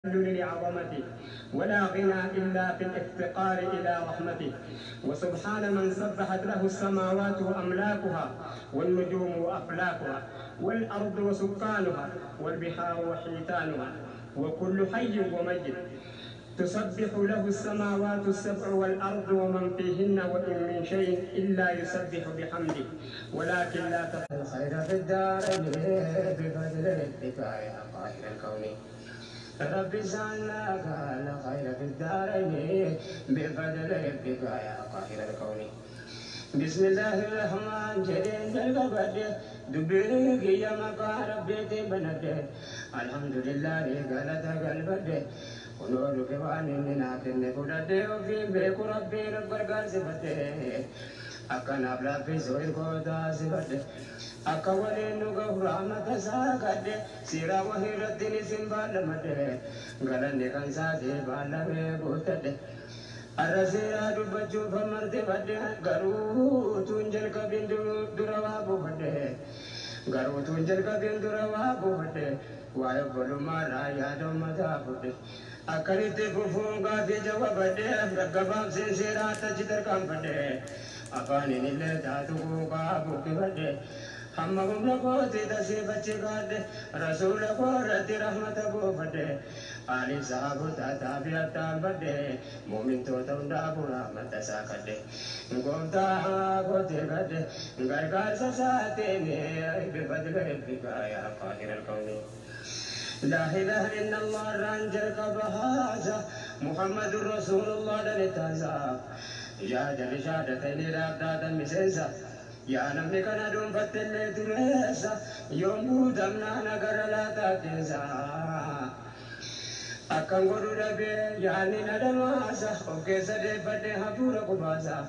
لعظمته ولا غنى إلا في الافتقار إلى رحمته. وسبحان من سبحت له السماوات وأملاكها والنجوم وأفلاكها والأرض وسكانها والبحار وحيتانها وكل حي وميت تسبح له السماوات السبع والأرض ومن فيهن وإن من شيء إلا يسبح بحمده ولكن لا تفعل الخير في الدارين بفضل ربك يا قاهر الكون. رب اجعلنا الخير في الدارين بفضل ربك يا قاهر الكون. بسم الله الرحمن الرحيم القبر دبرك يا مقار بيتي بنده الحمد لله قالت قلبه ونور كوان من فلده وفي بيك ربي رب القرس بده أكن أبلا في سوي كودا سبده أكوالين نقف رحمة ساكده سيرا وهي ردني سنبال مده غلن كان ساتي بالا بوتده الرسيا دبجو فمرت بده غرو تنجل كبين دروا بده غرو تنجل كبين دروا بده ويقول ما رايا دوم تابده أكريت بفونغا في جواب بده رقبام سنسيرا تجدر كم بده أفاني نيل تاتو كابو كبده هم نقوتي تسي بچي قاده رسول قرتي رحمة بده آلي صاحب تابعتا بده مومن تو توندا رحمة ساكده قومتا قوتي قده غرغر سساتيني بفضل ربك يا قاهر الكون. لا إله إلا الله رانجر كبهازا محمد رسول الله دلتازا يا جل شهادتين رابطة مسيسا يا نمي كنا دوم فتل تريسا يوم بودمنا نغر لا تاتيسا أكن غدو ربي يعني ندماسا أوكي سدي فتي حبورا كباسا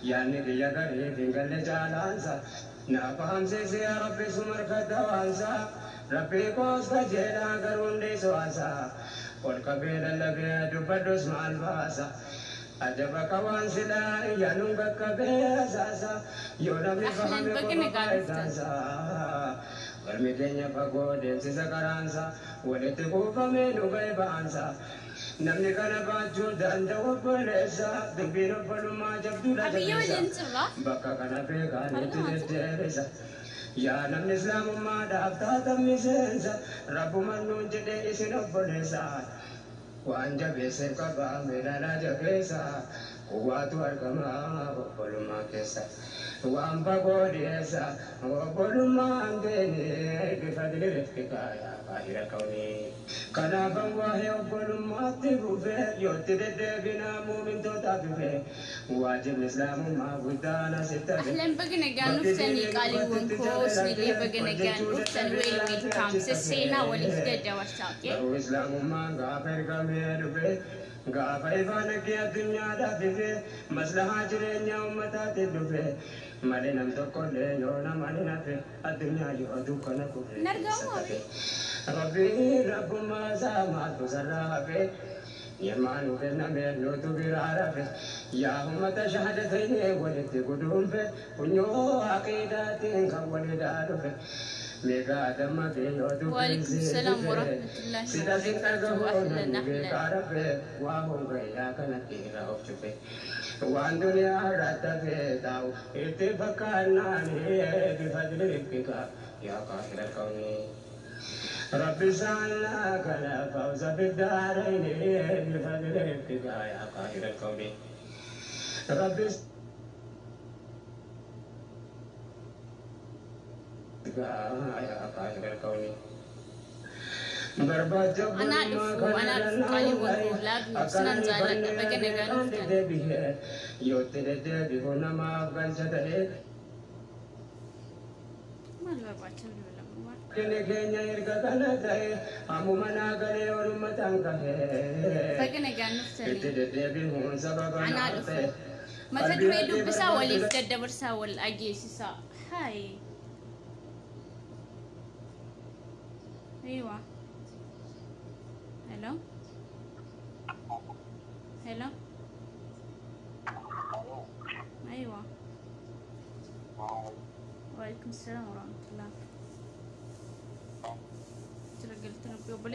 يعني كيا غري فينغل جالانسا نافهم سيسي يا ربي سمر كدوانسا ربي كوس كجينا غرون دي سواسا والكبير اللبي دبدوس مع الباسا أجبك وانسلا ينوبك بيساسا يونمي فهمي كوكايتاسا والمدينة فقودين سيسكرانسا ولتكو فمينو غيبانسا نمني كان باجو داندا وبلسا دبينو بلما جبدو لجبسا بكا كان بيغاني تجدرسا يا نمني إسلام ما دافتا تمسنسا رب من جدي إسنو بلسا وأنجا بيسك بامنا نجبسا واتو أركما وبلما كيسا وأمبا بوديسا وبلما أنتني بفضل رفقك يا قاهر الكون. كنا بنواه وبلما تبوفي يوتدد بنا مؤمن توتابي واجب الإسلام ما بدانا ستة. أهلا بقنا قالوا سني قالوا ونكوس نجي بقنا قالوا سنوي ويلكم سسينا ولفتة جواساكي. الإسلام ما غافر كمير به غافر فانك يا دنيا دافي مصلحة جرينا أمتا تدفي مالنا تقول لنا مالنا في الدنيا يهدوك نكفي. ربي رب ما سامع تسرع في يمانو في النمير نوتو برعرفه يا هم تشهدتين ولدت قدوم في ونيو عقيدات كولدات في ميقا دم في يوتو وعليكم السلام ورحمة الله وبركاته. أهلا أهلا. وهم غيا كانت كيرا أفتفه وان دنيا راتفه تاو اتفقنا بفضل ربك يا قاهر الكون. رب اجعلنا كلا فوز في الدارين بفضل ربك يا قاهر الكون. رب يا قاهر الكون. أنا أعرف قالي ولا بسنان زالت بقنا قالوا يوتدد بهنا ما بنشده ما الباباتشم ولا موار كني كني يركا كنتاي أمو منا كني ورمة تانكه بقنا قالوا سني يوتدد بهون سببا أنا أعرف ما تدري دو بسا ولا يفتد برسا ولا أجي سا هاي أيوة هلو هلو أيوة وعليكم السلام ورحمة الله. قلت لك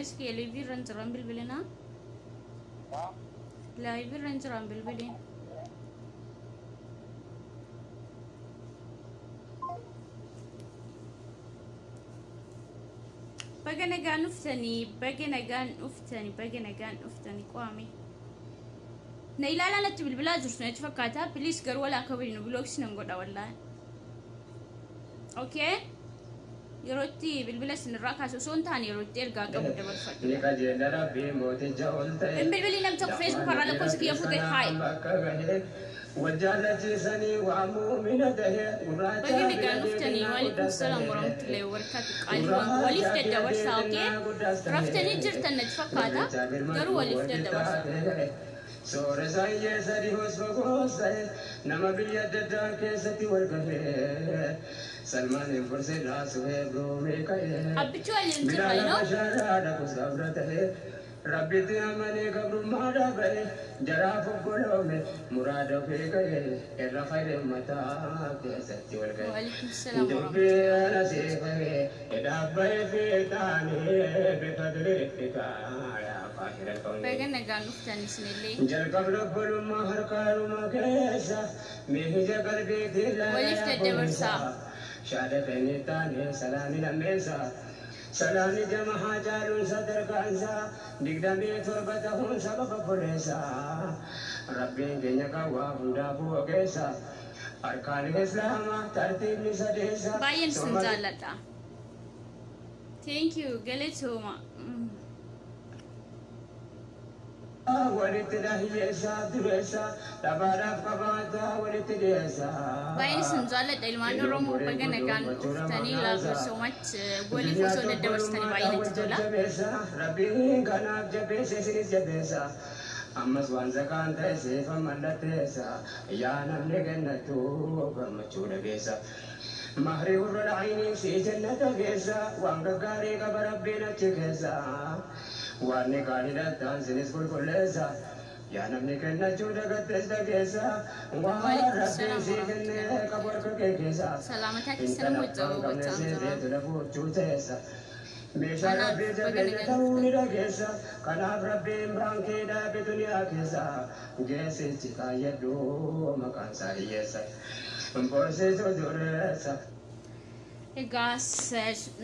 اسكي ليفي رنجران بالبلنا ليفي رنجران بالبلين بقنا نفتني قوامي نيلا لا نتبي البلاد جرسنا تفكاتها بليس قر ولا كبرينو بلوكس نقول والله اوكي يروتي بالبلس نراكا سوسون تاني يروتي ارجع قبل دبل فت بالبلي نم تق فيسبوك على لكوس كي يفوت هاي وجالتي سني ومؤمنته بقي نقال نفتني وعليكم السلام ورحمة الله وبركاته قالوا ولفت الدور ساوكي رفتني جرت نتفكاتا قروا ولفت الدور سور زاي سري هوس بغوس نما بيد دار كيستي والكفي سلمان فرسي راسه برومي كاي ابيتو الانتراينو ربي تيامني قبر ما دبي جراف قلومي مراد في كاي الى خير متى كيستي والكفي وعليكم السلام ورحمة الله بقى نقال نفتني سنلي ولفت الدور ساو شادتني تاني سلامي لميسا سلامي جمع جالون صدر كانسا دقدامي تربتهم سبب فليسا ربي جنيكا وافندا بوغيسا أركان الإسلام ترتيب لسديسا باين سنزالتا thank you قلتهما باين سنزالت ilmaan oromoo baga nagaan dhuftanii love you so much goolii osoo daddabarsitanii baay'ee natti tola rabbiin kanaaf jabeesse isinis jabeessa ammas waan zakaan ta'e seefa mallatteessa yaa namni kennatu gammachuu dhageessa mahrii hurra dha'ini si jannata keessa waan gaggaarii qaba rabbiin achi keessa waan gaariidha taansinis qulqulleessa yaa namni kennachuu dagattes dhageessa waan rabbiin si kennee qabu harka kee keessa salaamataa keessan wajjin lafuuchuu teessa meeshaa rabbii jabeenya ta'uu ni dhageessa kanaaf rabbiin baankii dhaabe duniyaa keessa geessichi kaayyadhu maqaan isaa hiyyeessa boorsituu dureessa egaas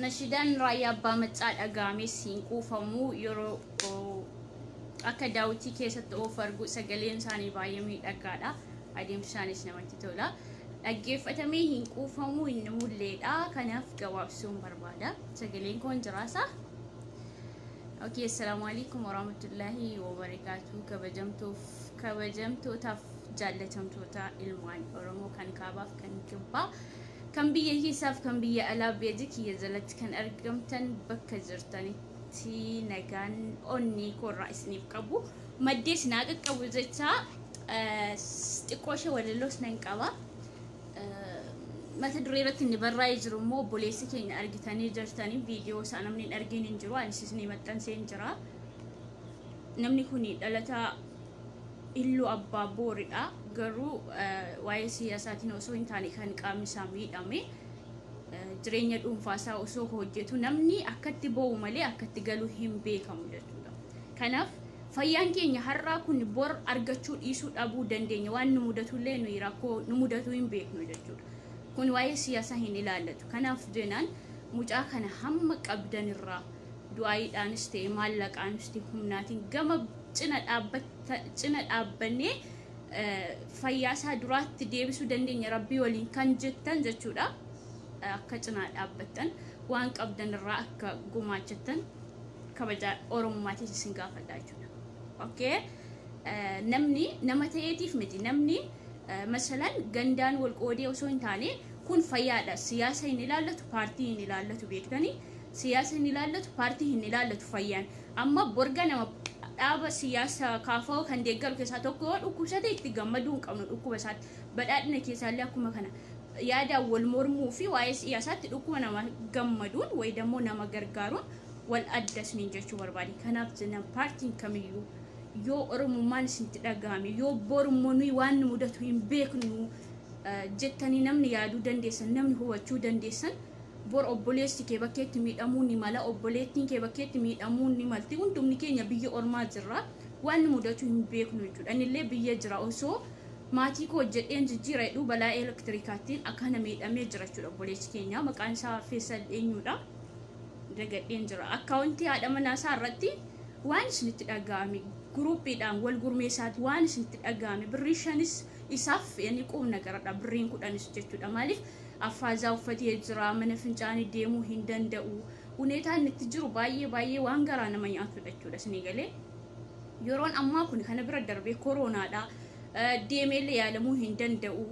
nashiidaan raayyaa abbaa macaa dhagaamee siin quufamuu yeroo akka daawwitii keessatti of argu sagaleen isaanii baay'ee miidhagaadha adeemsi isaanis namatti tola dhaggeeffatamee hin quufamuu hin mul'eedha kanaaf gabaabsuun barbaada sagaleen koon jiraasa okay assalamu alaykum warahmatullahi wabarakatuh kabajamtootaaf jaallatamtoota ilmaan oromoo kan kaabaaf kan kibbaa kan biyya keessaaf kan biyya alaa biyya kiyya jalatti kan argamtan bakka jirtanitti nagaan onni korraa isiniif qabu maddee isinaa qaqqabu jecha xiqqoosha walaloos nan qaba mata duree irratti inni barraa'ee jiru immoo obboleessi keenya argitanii jirtanii viidiyoo isaa namni hin argin hin jiru anis isinii maxxansee hin jira namni kun dhalataa illu abbaa booridha garuu waa'ee siyaasaatiin osoo hin taane kan qaamni isaa miidhame jireenya dhuunfaa isaa osoo hojjetu namni akkatti ba'u malee akkatti galuu hin beekamu jechuudha kanaaf fayyaan keenya har'aa kun bor argachuu dhiisuu dhabuu dandeenya waan nu mudatullee nu rakkoo nu mudatu hin beeknu jechuudha kun waa'ee siyaasaa hin ilaallatu kanaaf jennaan mucaa kana hamma qabdanirraa du'aayiidhaanis ta'e maallaqaanis ta'e humnaatiin gama cina dhaabbannee fayyaasaa duraatti deebisuu dandeenya rabbii waliin kan jettan jechuudha akka cina dhaabbattan waan qabdanirraa akka gumaachattan kabaja oromummaatiif isin gaafadha jechuudha okay namni nama ta'eetiif miti namni masalan gandaan wal qoodee osoo hin taane kun fayyaadha siyaasa hin ilaallatu paartii hin ilaallatu beektanii siyaasa hin ilaallatu paartii hin ilaallatu fayyaan amma borga nama dhaaba siyaasa kaafoo kan deeggaru keessaa tokko dhukkubsate itti gammaduu hin qabnu dhukkuba isaatti badhaadhina keessaallee akkuma kana yaadaan wal mormuu fi waa'ee siyaasaatti dhukkuba nama gammaduun wayidammoo nama gargaaruun wal addasniin jechuu barbaade kanaaf jenna paartiin kamiyyuu yoo oromummaan isinitti dhagahame yoo borummoo nuyi waan nu mudatu hin beeknu jettanii namni yaaduu dandeessan namni hubachuu dandeessan bor obboleessi kee bakkeetti miidhamuu ni mala obboleettiin kee bakkeetti miidhamuu ni malti hundumni keenya biyya ormaa jirra waan mudatu hin beeknu jechuudha anillee biyya jira osoo maatii koo jedheen jijjiira jedhu balaa elektirikaatiin akkana miidhamee jira jechuudha obboleessi keenya maqaan isaa Feesal eenyudha dagadheen jira akkaawuntii haadha manaa isaa irratti waan isinitti dhaga'ame gruupiidhaan wal gurmeessaati waan isinitti dhaga'ame birrii 5 isaaf yani qubna garadha birriin 10 jechuudha maaliif affaazaa uffatee jira mana fincaanii deemuu hin danda'u huneetaan itti jiru baay'ee waan garaa nama nyaatudha jechuudha isinii galee yeroon ammaa kun kana bira darbee koronaadha deemeellee yaalamuu hin danda'u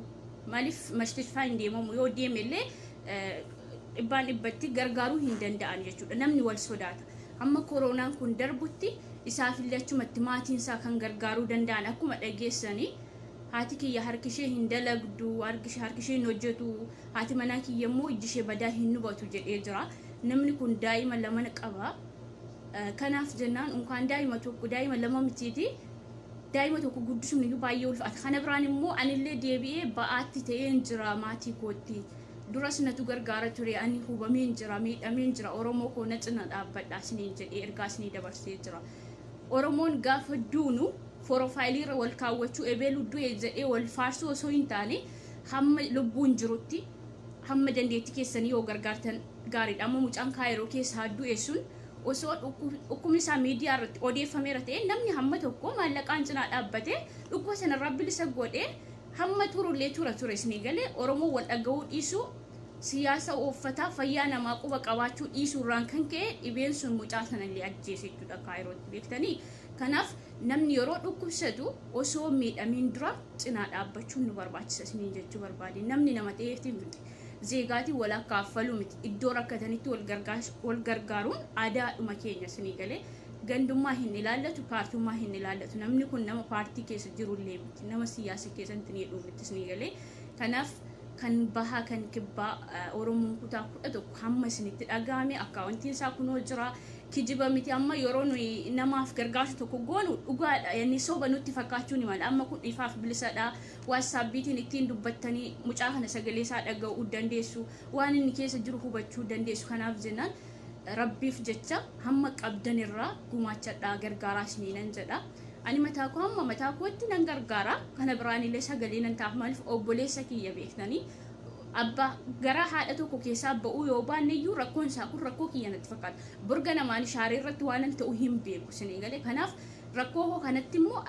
maaliif mashtifaa hin deemamu yoo deemeellee dhibbaan dhibbatti gargaaruu hin danda'an jechuudha namni wal sodaata amma koronaan kun darbutti isaaf illee achumatti maatiin isaa kan gargaaruu danda'an akkuma dhageessanii haati kiyya harkishee hin dalagdu harkishee hin hojjetu haati manaa kiyya immoo ijjishee badaa hin hubatu jedhee jira namni kun daa'ima lama qaba kanaaf jennaan unkaan daa'ima lama mitiiti daa'ima tokko guddisuun iyyuu baay'ee ulfaata kana biraan immoo anillee deebi'ee ba'aatti ta'een jira maatii kootti duras natu gargaara ture ani hubameen jira miidhameen jira oromoo koo na cina dhaabbadhaa isiniin jedhee ergaa isinii dabarsee jira oromoon gaafa duunu profiilii wal kaawwachuu ebeelu du'e jedhee wal faarsuu osoo hin taane hamma lubbuun jirutti hamma dandeetti keessanii yoo gargaartan gaariidha amma mucaan kaayiroo keessa du'e sun osoo dhukkubni isaa miidiyaa irratti odeeffameera ta'e namni hamma tokko maallaqaan cinaa dhaabbate dhukkuba sanarraa bilisa godhee hamma turullee ture isinii galee oromoo wal dhaga'uu dhiisuu siyaasa uffataa fayyaa namaa quba qabaachuu dhiisuurraan kan ka'e dhibeen sun mucaa sanallee ajjeese jechuudha kaayirootti beektanii kanaaf namni yeroo dhukkubsatu osoo miidhamiin dura cinaa dhaabbachuun nu barbaachisa isiniin jechuu barbaade namni nama ta'eefti miti zeegaatii wal akkaaffaluu miti iddoo rakkatanitti wal gargaaruun aadaadhuma keenya isinii galee gandummaa hin ilaallatu paartummaa hin ilaallatu namni kun nama paartii keessa jirullee miti nama siyaasa keessatti ni jedhu miti isinii galee kanaaf kan bahaa kan kibbaa oromoon kutaa 11 hamma isinitti dhaga'ame akkaawuntiin isaa kunoo jira kijiba miti amma yeroo nuyi namaaf gargaarsu tokko goonu dhugaadha yani soba nutti fakkaachuu ni mala amma kun ifaaf bilisadha WhatsAppiitiin ittiin dubbattanii mucaa kana sagalee isaa dhaga'uu dandeessu waan inni keessa jiru hubachuu dandeessu kanaaf jennaan rabbiif jecha hamma qabdan irraa gumaachadhaa gargaaraa isiniinan jedha ani mataa koo amma mataa kootti nan gargaara kana biraanillee sagalee nan taaf maaliif obboleessa kiyya beektanii abba gara haadha tokko keessaa ba'uu yoo baanne iyyuu rakkoon isaa kun rakkoo kiyya natti fakkaata burga namaan shaaree irratti waan ta'u hin beeku isinii galee kanaaf rakkoo koo kanatti immoo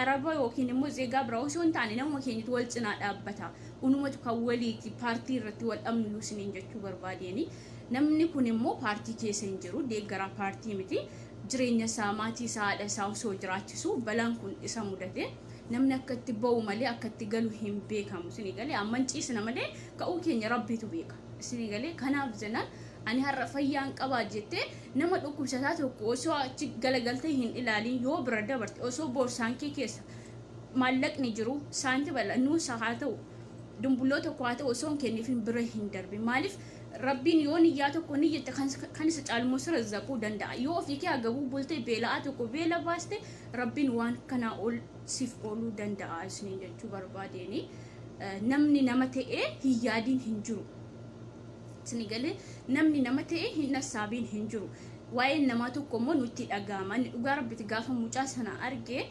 araba yookiin immoo zeegaa biraa osoo hin taane nama keenyatti wal cinaa dhaabbata unumatu kan waliiti paartii irratti wal dhabnu isiniin jechuu barbaadeeni namni kun immoo paartii keessa hin jiru deeggaraa paartii miti jireenya isaa maatii isaa haadha isaa osoo jiraachisu balaan kun isa mudate namni akkatti ba'u malee akkatti galu hin beekamu isinii galee amman ciisna malee ka'uu keenya rabbitu beeka isinii galee kanaaf jennaan ani har'a fayyaan qabaa jettee nama dhukkubsataa tokko osoo achi galagaltee hin ilaalin yoo bira dabarte osoo boorsaan kee keessa maallaqni jiru saanti bal'annuu isaa haa ta'u dumbulloo tokko haa ta'u osoo hin kenniifin bira hin darbi maaliif rabbiin yoo niyyaa tokko niyyette kan isa caalmoo sira zaquu danda'a yoo ofii kee agabuu bultee beela'aa tokko beela baaste rabbiin waan kanaa ol siif ooluu danda'a isiniin jechuu barbaadeeni namni nama ta'ee hin yaadiin hin jiru isinii galee namni nama ta'ee hin nassaabiin hin jiru waa'een namaa tokko immoo nutti dhaga'ama inni dhugaa rabbitti gaafa mucaa sana argee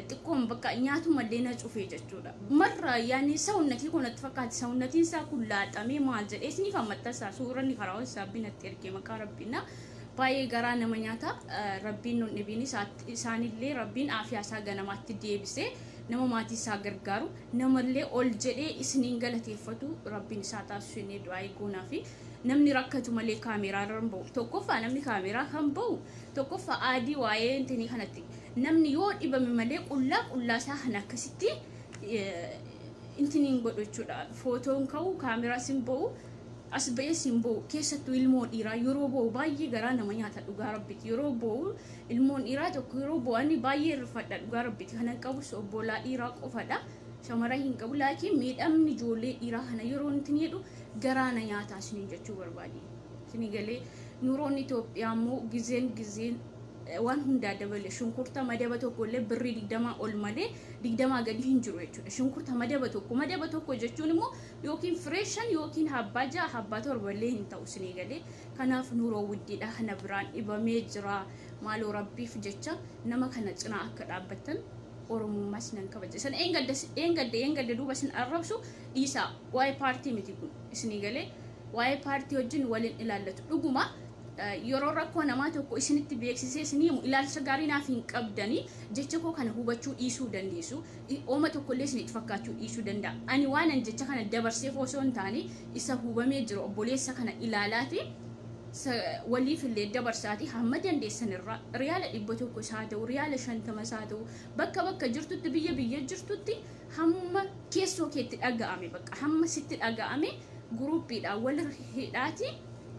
xiqqoon bakka nyaatu mallee na cufee jechuudha marra yaani sawunnatii kunatti fakkaati sawunnatiin isaa kun laaxamee maal jedhee isiniif ammattasaa suuranni karaa WhatsApp natti ergee maqaa rabbiina baay'ee garaa nama nyaata rabbiin nun dhibiin isaanillee rabbiin aafiyaa isaa ganamaatti deebisee nama maatii isaa gargaaru namallee ol jedhee isiniin galateeffatu rabbiin isaa taasisu inni du'aa eeguunaa fi namni rakkatu malee kaameeraa irraan ba'u tokkoffaa namni kaameeraa kan ba'u tokkoffaa aadii waa'ee intinii kanatti namni yoo dhibame malee qullaa isaa kan akkasitti intiniin godhu jechuudha footoon ka'u kaameeraa sin ba'u as ba'ee sin ba'u keessattuu ilmoo dhiiraa yeroo ba'u baay'ee garaa nama nyaata dhugaa rabbitti yeroo ba'u ilmoon dhiiraa tokko yeroo ba'anii baay'ee irrifadha dhugaa rabbitti kana qabus obbolaa dhiiraa qofadha shamara hin qabu laakiin miidhamni ijoollee dhiiraa kana yeroo intin jedhu garaa na nyaataa isiniin jechuu barbaade isinii galee nuuroon Itoophiyaa immoo gizeen waan hundaa dabale shunkurta madaba tokko illee birrii 20 ol malee 20 gadi hin jiru jechuudha. Shunkurta madaba tokko jechuun immoo yookiin freshan yookiin habbaa 6 habbaa 7 illee hin ta'u isinii galee. Kanaaf nuuroo wuddiidha kana biraan dhibamee jira. Maaloo rabbiif jecha nama kana cinaa akka dhaabbattan oromummaas nan kabaja. San eengadda duuba sin arrabsu dhiisaa waa'ee paartii miti kun isinii galee waa'ee paartii wajjin waliin ilaallatu dhuguma. Yeroo rakkoo namaa tokko isinitti beeksisee isinii ilaalcha gaarii naaf hin qabdanii jecha koo kana hubachuu dhiisuu dandeessu. Ooma tokko illee isinitti fakkaachuu dhiisuu danda'a. Ani waan an jecha kana dabarsee osoo hin taane isa hubamee jiru obboleessa kana ilaalaati. Waliif illee dabarsaati hamma dandeessan irraa riyaala 100 isaa ta'u riyaala 50 isaa ta'u bakka jirtutti biyya jirtutti hamma keessoo keetti dhaga'ame bakka hamma sitti dhaga'ame guruupiidhaan wal hidhaati.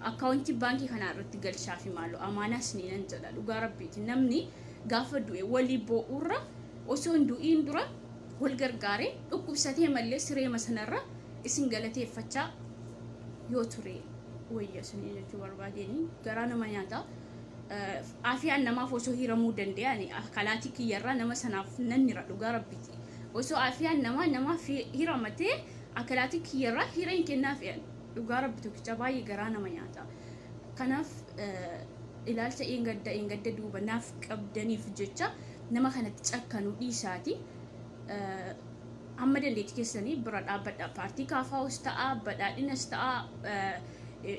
Akkaawuntii baankii kana irratti galchaafi maaloo amaanaas ni nan jedha dhugaa rabbiiti. Namni gaafa du'e walii boo'urra osoo hin du'iin dura wal gargaaree dhukkubsatee mallee sireema sanarra isin galateeffachaa yoo ture wayya isinii jechuu barbaadeni garaa nama nyaata. Afiyaan namaaf osoo hiramuu danda'ani kalaatii kiyyarraa nama sanaaf nan nira dhugaa rabbiiti. Osoo afiyaan namaaf hiramatee kalaatii kiyyarraa hira hin kennaaf dhugaa rabbi tokkicha baay'ee garaa nama nyaata. Kanaaf ilaalcha eengadda duuba naaf qabdaniif jecha nama kanatti cakkanuu dhiisaati. Amma dandeetti keessanii bira dhaabbadha. Paartii kaafaa'us ta'a badhaadhinas ta'a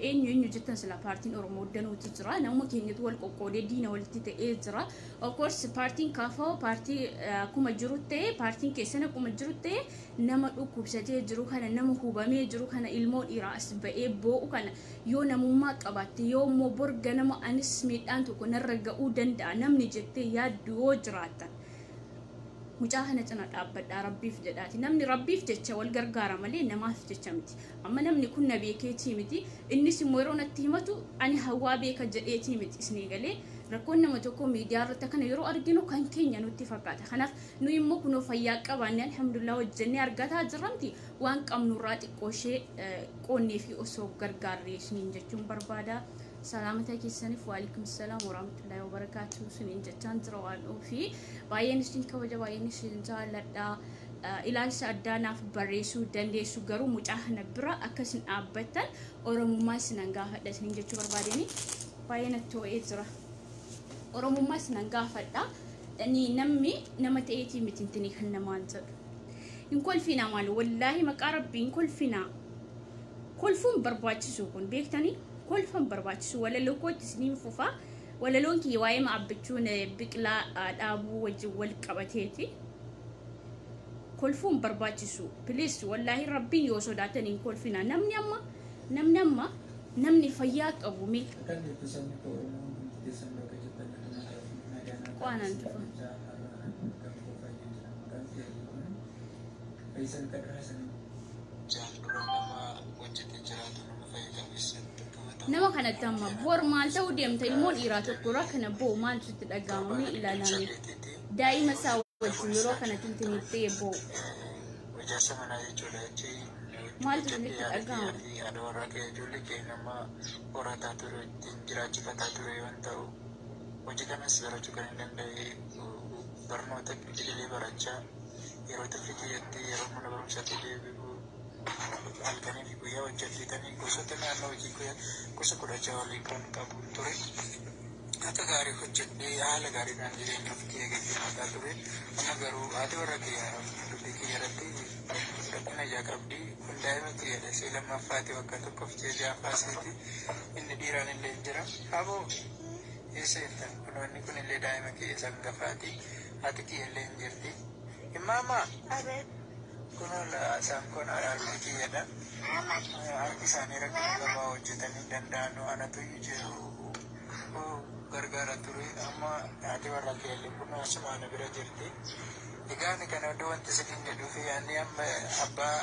eenyu jettan sila paartiin Oromoo danuutu jira. Nama keenyatu wal qoqqoodee diina walitti ta'ee jira. Of course paartiin kaafaa'u paartii akkuma jiru ta'e paartiin keessan akkuma jiru ta'e nama dhukkubsatee jiru kana nama hubamee jiru kana ilmoo dhiiraa as ba'ee boo'u kana yoo namummaa qabaatte yoo immoo borga nama anis miidhaan tokko narra ga'uu danda'a namni jettee yaaddu yoo jiraatan. Mucaa kana cina dhaabbadhaa rabbiif jedhaati. Namni rabbiif jecha wal gargaara malee namaaf jecha miti. Amma namni kun na beekeetii miti. Innis immoo yeroo natti himatu ani hawaa beeka jedheetii miti isinii galee. Rakkoon nama tokko miidiyaa irratti kana yeroo arginu kan keenya nutti fakkaata. Kanaaf nu immoo kunoo fayyaa qabaanne alhamdulillah hojjennee argataa jirramti. Waan qabnurraa xiqqoo ishee qoonnee fi osoo gargaarree isiniin jechuun barbaada. Salamata keessaniif waalaikum salaam warahmatullahi wabarakatuh. Sinin jechaan jira waan ofi baay'een isin kabaja baay'een isin jaalladha. Ilaalcha addaa naaf barreessuu dandeessu garuu mucaa kana bira akkasin dhaabbattan oromummaa sinan gaafadha isinin jechuu barbaadeni baay'een attoo'ee jira. Oromummaa sinan gaafadha. Namni nama ta'eetii mitintini kan namaan jedhu. Hin kolfina maal wallaahi maqaa rabbiin kolfina. Kolfuun barbaachisu kun beektanii kolfan barbaachisu walaloo kootti isiniin fufa walaloon kiyya waa'ee ma'abbachuun biqilaa dhaabuu wajjin wal qabateeti. Kolfuun barbaachisu please wallaahi rabbiin yoo sodaataniin kolfina namni fayyaa qabu mee qaanan tufa nama kanatti amma bor maal ta'uu deemta ilmoon dhiiraa tokko kana boo maal sitti dhaga'amee ilaalame daa'ima isaa wajjin yeroo kanatti intinittee boo maal sitti dhaga'ama hojii kanas barachuu kan hin danda'e barnoota idilee barachaa yeroo tafi kiyyatti yeroo mana barumsaatti deebi'u halkanii fi guyyaa hojjetanii gosoota naannoo hojii gosa 16 waliin kan qabu ture. Akka gaarii hojjetee haala gaariidhaan jireenya ofii kiyya gaggeeffataa ture. Amma garuu haati warra kiyya dubbii kiyya irratti rakkina ijaa qabdi. Kun daa'ima kiyyadha. Ishee lammaffaati waggaa tokkoof jaafaasiiti. Inni dhiiraan illee jira. Haboo eessa jettan kunoonni kun illee daa'ima kiyya sangafaati. Haati kiyya illee hin jirti. Imaamaa. Kunoon isaan kun haadha kiyyadha. Harki isaanii rakkina gabaa hojjetanii danda'an anatu jiru. Gargaara ture amma haati warra kiyya kun asumaan bira jirti. Egaan kana iddoo wanti isin jedhuuf yaani amma abbaa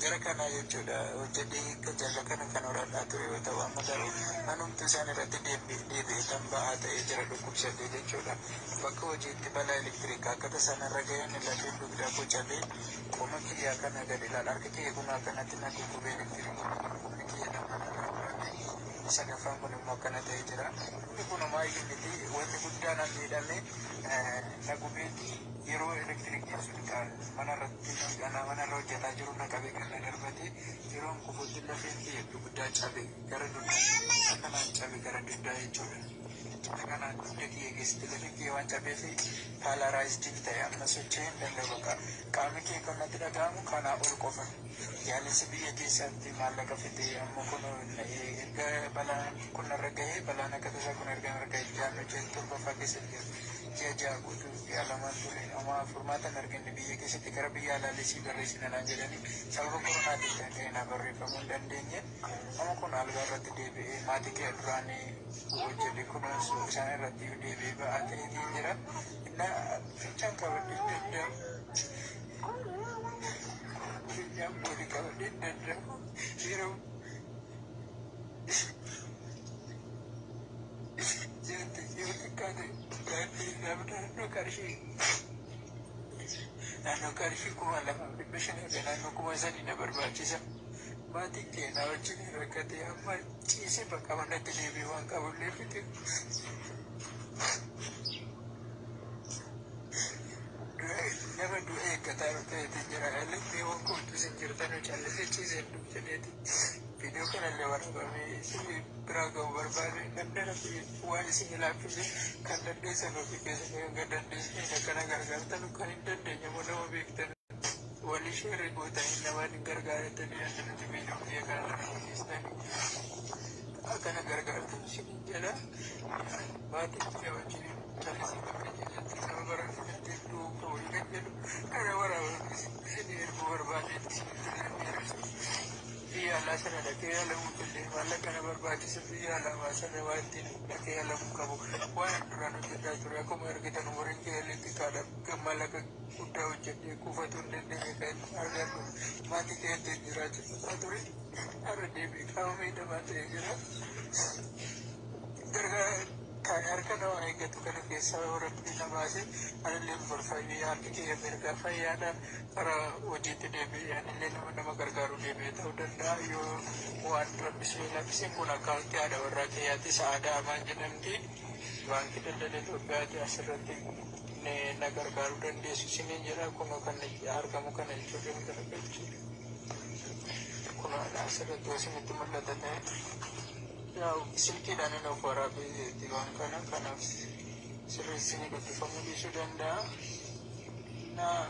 gara kana jechuudha hojjetee jala kana kan horadhaa ture yoo ta'u amma garuu manumti isaan irratti deebi'ee kan ba'aa ta'ee jira dhukkubsatee jechuudha. Bakka hojiitti balaa elektirikaa akka tasaa irra gahan lafeen dugdaa bocamee qoma kiyyaa kana gadi ilaala harka kiyya kun akkanatti na guggubee elektirikaa qomni kiyya sadaffaan kun immoo akkana ta'ee jira. Inni kun amaayyuu miti wanti guddaan an miidhame nagubeetti yeroo elektirikii sun manarratti manarra hojjetaa jiru naqabee kan na darbate yeroon kufuutti lafeen hedduu guddaa cabe gara duddaa akkanaan cabe gara duddaa jechuudha. Akkanaan dudda kiyya keessatti lafeen kiyya waan cabeef paalaaraayizdiin ta'e amma socho'ee hin danda'u bakka qaamni kee kan natti dhaga'amu kanaa ol qofa. Yaalessi biyya keessatti maallaqa fitee amma kun erga balaan kun irra gahee balaan akka tasaa kun erga irra gahee jaanno jeen torbaffaa keessatti jiru. Ji'a guutuu yaalamaan ture amma furmaatan arganne biyya keessatti gara biyya alaalesii barreessina naan jedhanii sababa koronaatiin kan ta'e naa barreeffamuu hin dandeenye amma kun algaa irratti deebi'ee maatii kee duraan hojjete kunuunsu isaan irratti deebi'ee ba'aa ta'eetiin jira. Inna fichaan qabadhee danda'u. Yang boleh kau dan hero. Jadi kita kan nano karshi kuma lama division da nano kuma sani na barbacisa. Mati ke na wacce ne rakate amma ci sai baka wanda ta ne bai wanka bulle fitin. Nama dua kata itu jera elok ni orang kau tu senjata nu cale secize tu jadi video kan ada orang kami sini beragam berbalik dan tapi wajib sini lapis kan dan desa nu fikir saya dan desa ni kadang kadang tu kan dan dia mana mau bikin wali share buat ini nama gara-gara tu dia nanti video dia kan akan gara-gara tu sini jela mati dia wajib cale sini kalau barang itu kau ingat je ada orang sini berbalik dia lah sana dah kaya lalu tu malah kena berbalik sedia lah masa lewatin dah kaya lalu kamu wah kerana kita curi aku mer kita nombor kaya lagi kada kemalah ke udah jadi kufatun dan dia kan ada mati kaya terjerat satu hari ada dia kau minta mati je Kaya kan orang yang tu kan kisah orang di nama si ada lembur faya, kita mereka faya ada para wujud DB yang ini nama gargaru DB tahu dan dah yo wan Bismillah bising guna kau tiada orang kaya ti saada aman jenamdi bang kita dari tu berarti asrati ne nagar garu dan dia susini jera kuno kan harga muka ne cuci muka ne cuci kuno ada asrati tu sini tu melihatnya ya sedikit dan ada para tiwan kana sering sini kita family sudah dah na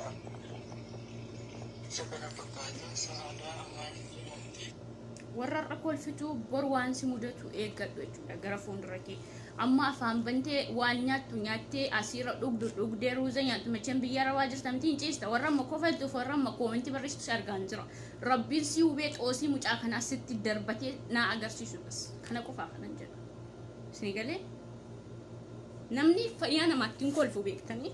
sekarang perkara saada aman warra rakol fitu borwan simudatu egaddo echuda gara fondraki amma afan bante wanyatu nyate asira dugde ruzanya to mechem biyara wajir tamtin chista warra makofal to warra makomenti barish sarganjra rabbil si ubet osi mucha kana sitti darbate na agarsisu bas kana kofa kana jira sinigale namni fayana matin kol fu bektani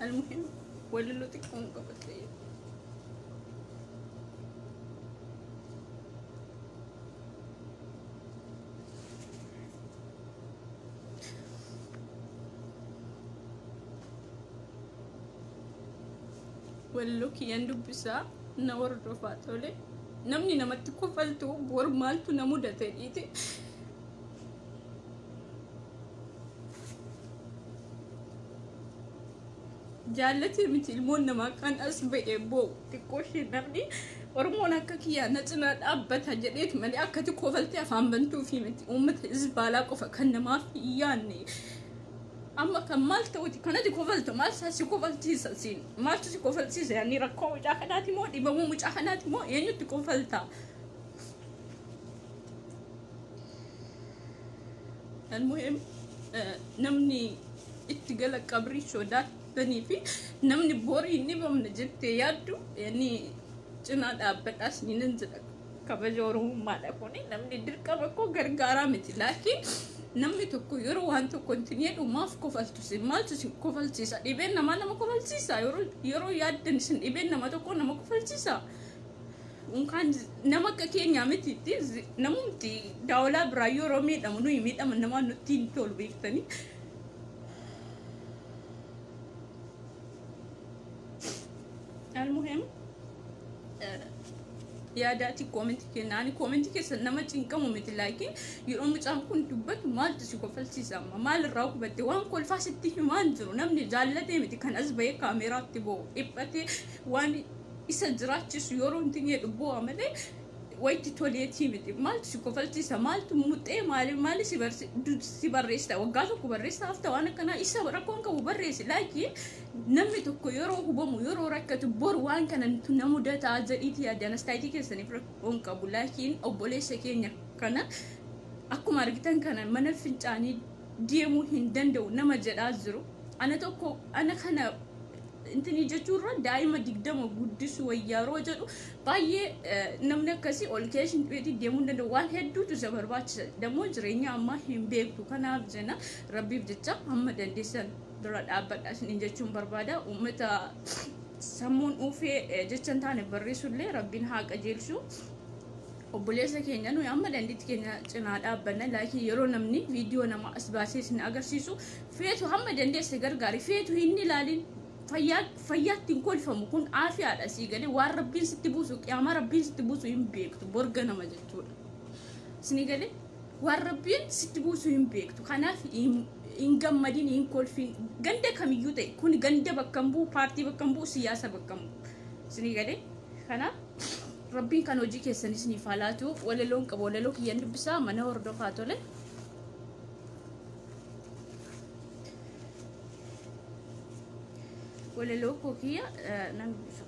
المهم ولا لو تكون قبل لي ولا كي يندب بسا نور رفاتولي نمني نمتكو فلتو بور مالتو نمودة تريتي جالتي مثل مون ما كان أسبق بو تكوشي نبني ورمونا ككيا نتنا أبتها جريت ملي أكتو كوفلتي أفهم بنتو في متي أمت إزبالاكو فكنا ما في يعني أما كمالتو وتي كنا دي كوفلتو مال ساسي كوفلتي ساسين مال ساسي كوفلتي يعني ركو جاكناتي مو دي بمو مجاكناتي مو يعني تكوفلتا المهم نمني اتقلق قبري شودات بني في نمني بوري إني بمن جبت يادو يعني جنا دابت أسني ننزل kabaja oromummaadha kuni namni dirqama koo gargaaraa miti laakiin namni tokko yeroo waan tokko intinee dhumaaf kofaltu maaltu si kofalchiisa dhibeen nama kofalchiisa yeroo yaaddan isin dhibeen nama tokko nama kofalchiisa unkaan nama akka keenya miti namumti daawlaa biraa yeroo miidhamu nuyi miidhama nama nutti hin tolu beektanii المهم يا داتي كومنتي كناني كومنتي كسر نما تنكمو مثل لكن يوم متعم كنت دبت مال تسيكو فلسيسا مال الراوك بدي وان كل فاس تيجي ما انزلوا نمني جالتي متي كان أزبي كاميرات تبو إبتي وان إسجرات تسيورو انتني تبو عملي ويت توليتي متي مال تسيكو فلسيسا مال تموت مالي سيبريستا وقاتو كبريستا أفتا وانا كنا إسا ركون كبريس لكن namni tokko yeroo hubamu yeroo rakkatu bor waan kana namu data jedhiti yaadana staayiti keessanii firoon qabu laakiin obboleessa keenya kana akkuma argitan kana mana fincaanii deemuu hin danda'u nama jedhaa jiru ana kana intini jechuurra daa'ima 20 guddisu wayyaaroo jedhu baay'ee namni akkasii ol keeshin dhibee deemuu hin danda'u waan hedduutu isa barbaachisa dammoo jireenya ammaa hin beektu kanaaf jenna rabbiif jecha hamma dandeessan dura dhaabbadha isin jechuun barbaada uummata sammuun uufee jechan taane barreessullee rabbiin haa qajeelchu obboleessa keenya nuyi amma dandeetti keenya cinaa dhaabbanna laakiin yeroo namni viidiyoo nama as baasee isin agarsiisu feetu hamma dandeesse gargaari feetu hin ilaalin fayyaatti hin kolfamu kun aafiyaadha sii galee waan rabbiin sitti buusu qiyaamaa rabbiin sitti buusu hin beektu borga nama jechuudha isin galee waan rabbiin sitti buusu hin beektu kanaaf in gammadin in kolfin ganda kamiyyuu ta'e kun ganda bakka bu'u paartii bakka bu'u siyaasa bakka bu'u isin galee kanaaf rabbiin kan hojii keessanis ni faalaatu walaloon qaba walaloo kiyyan dubbisaa mana hordofaa tole walaloo koo kiyya nan dubbisu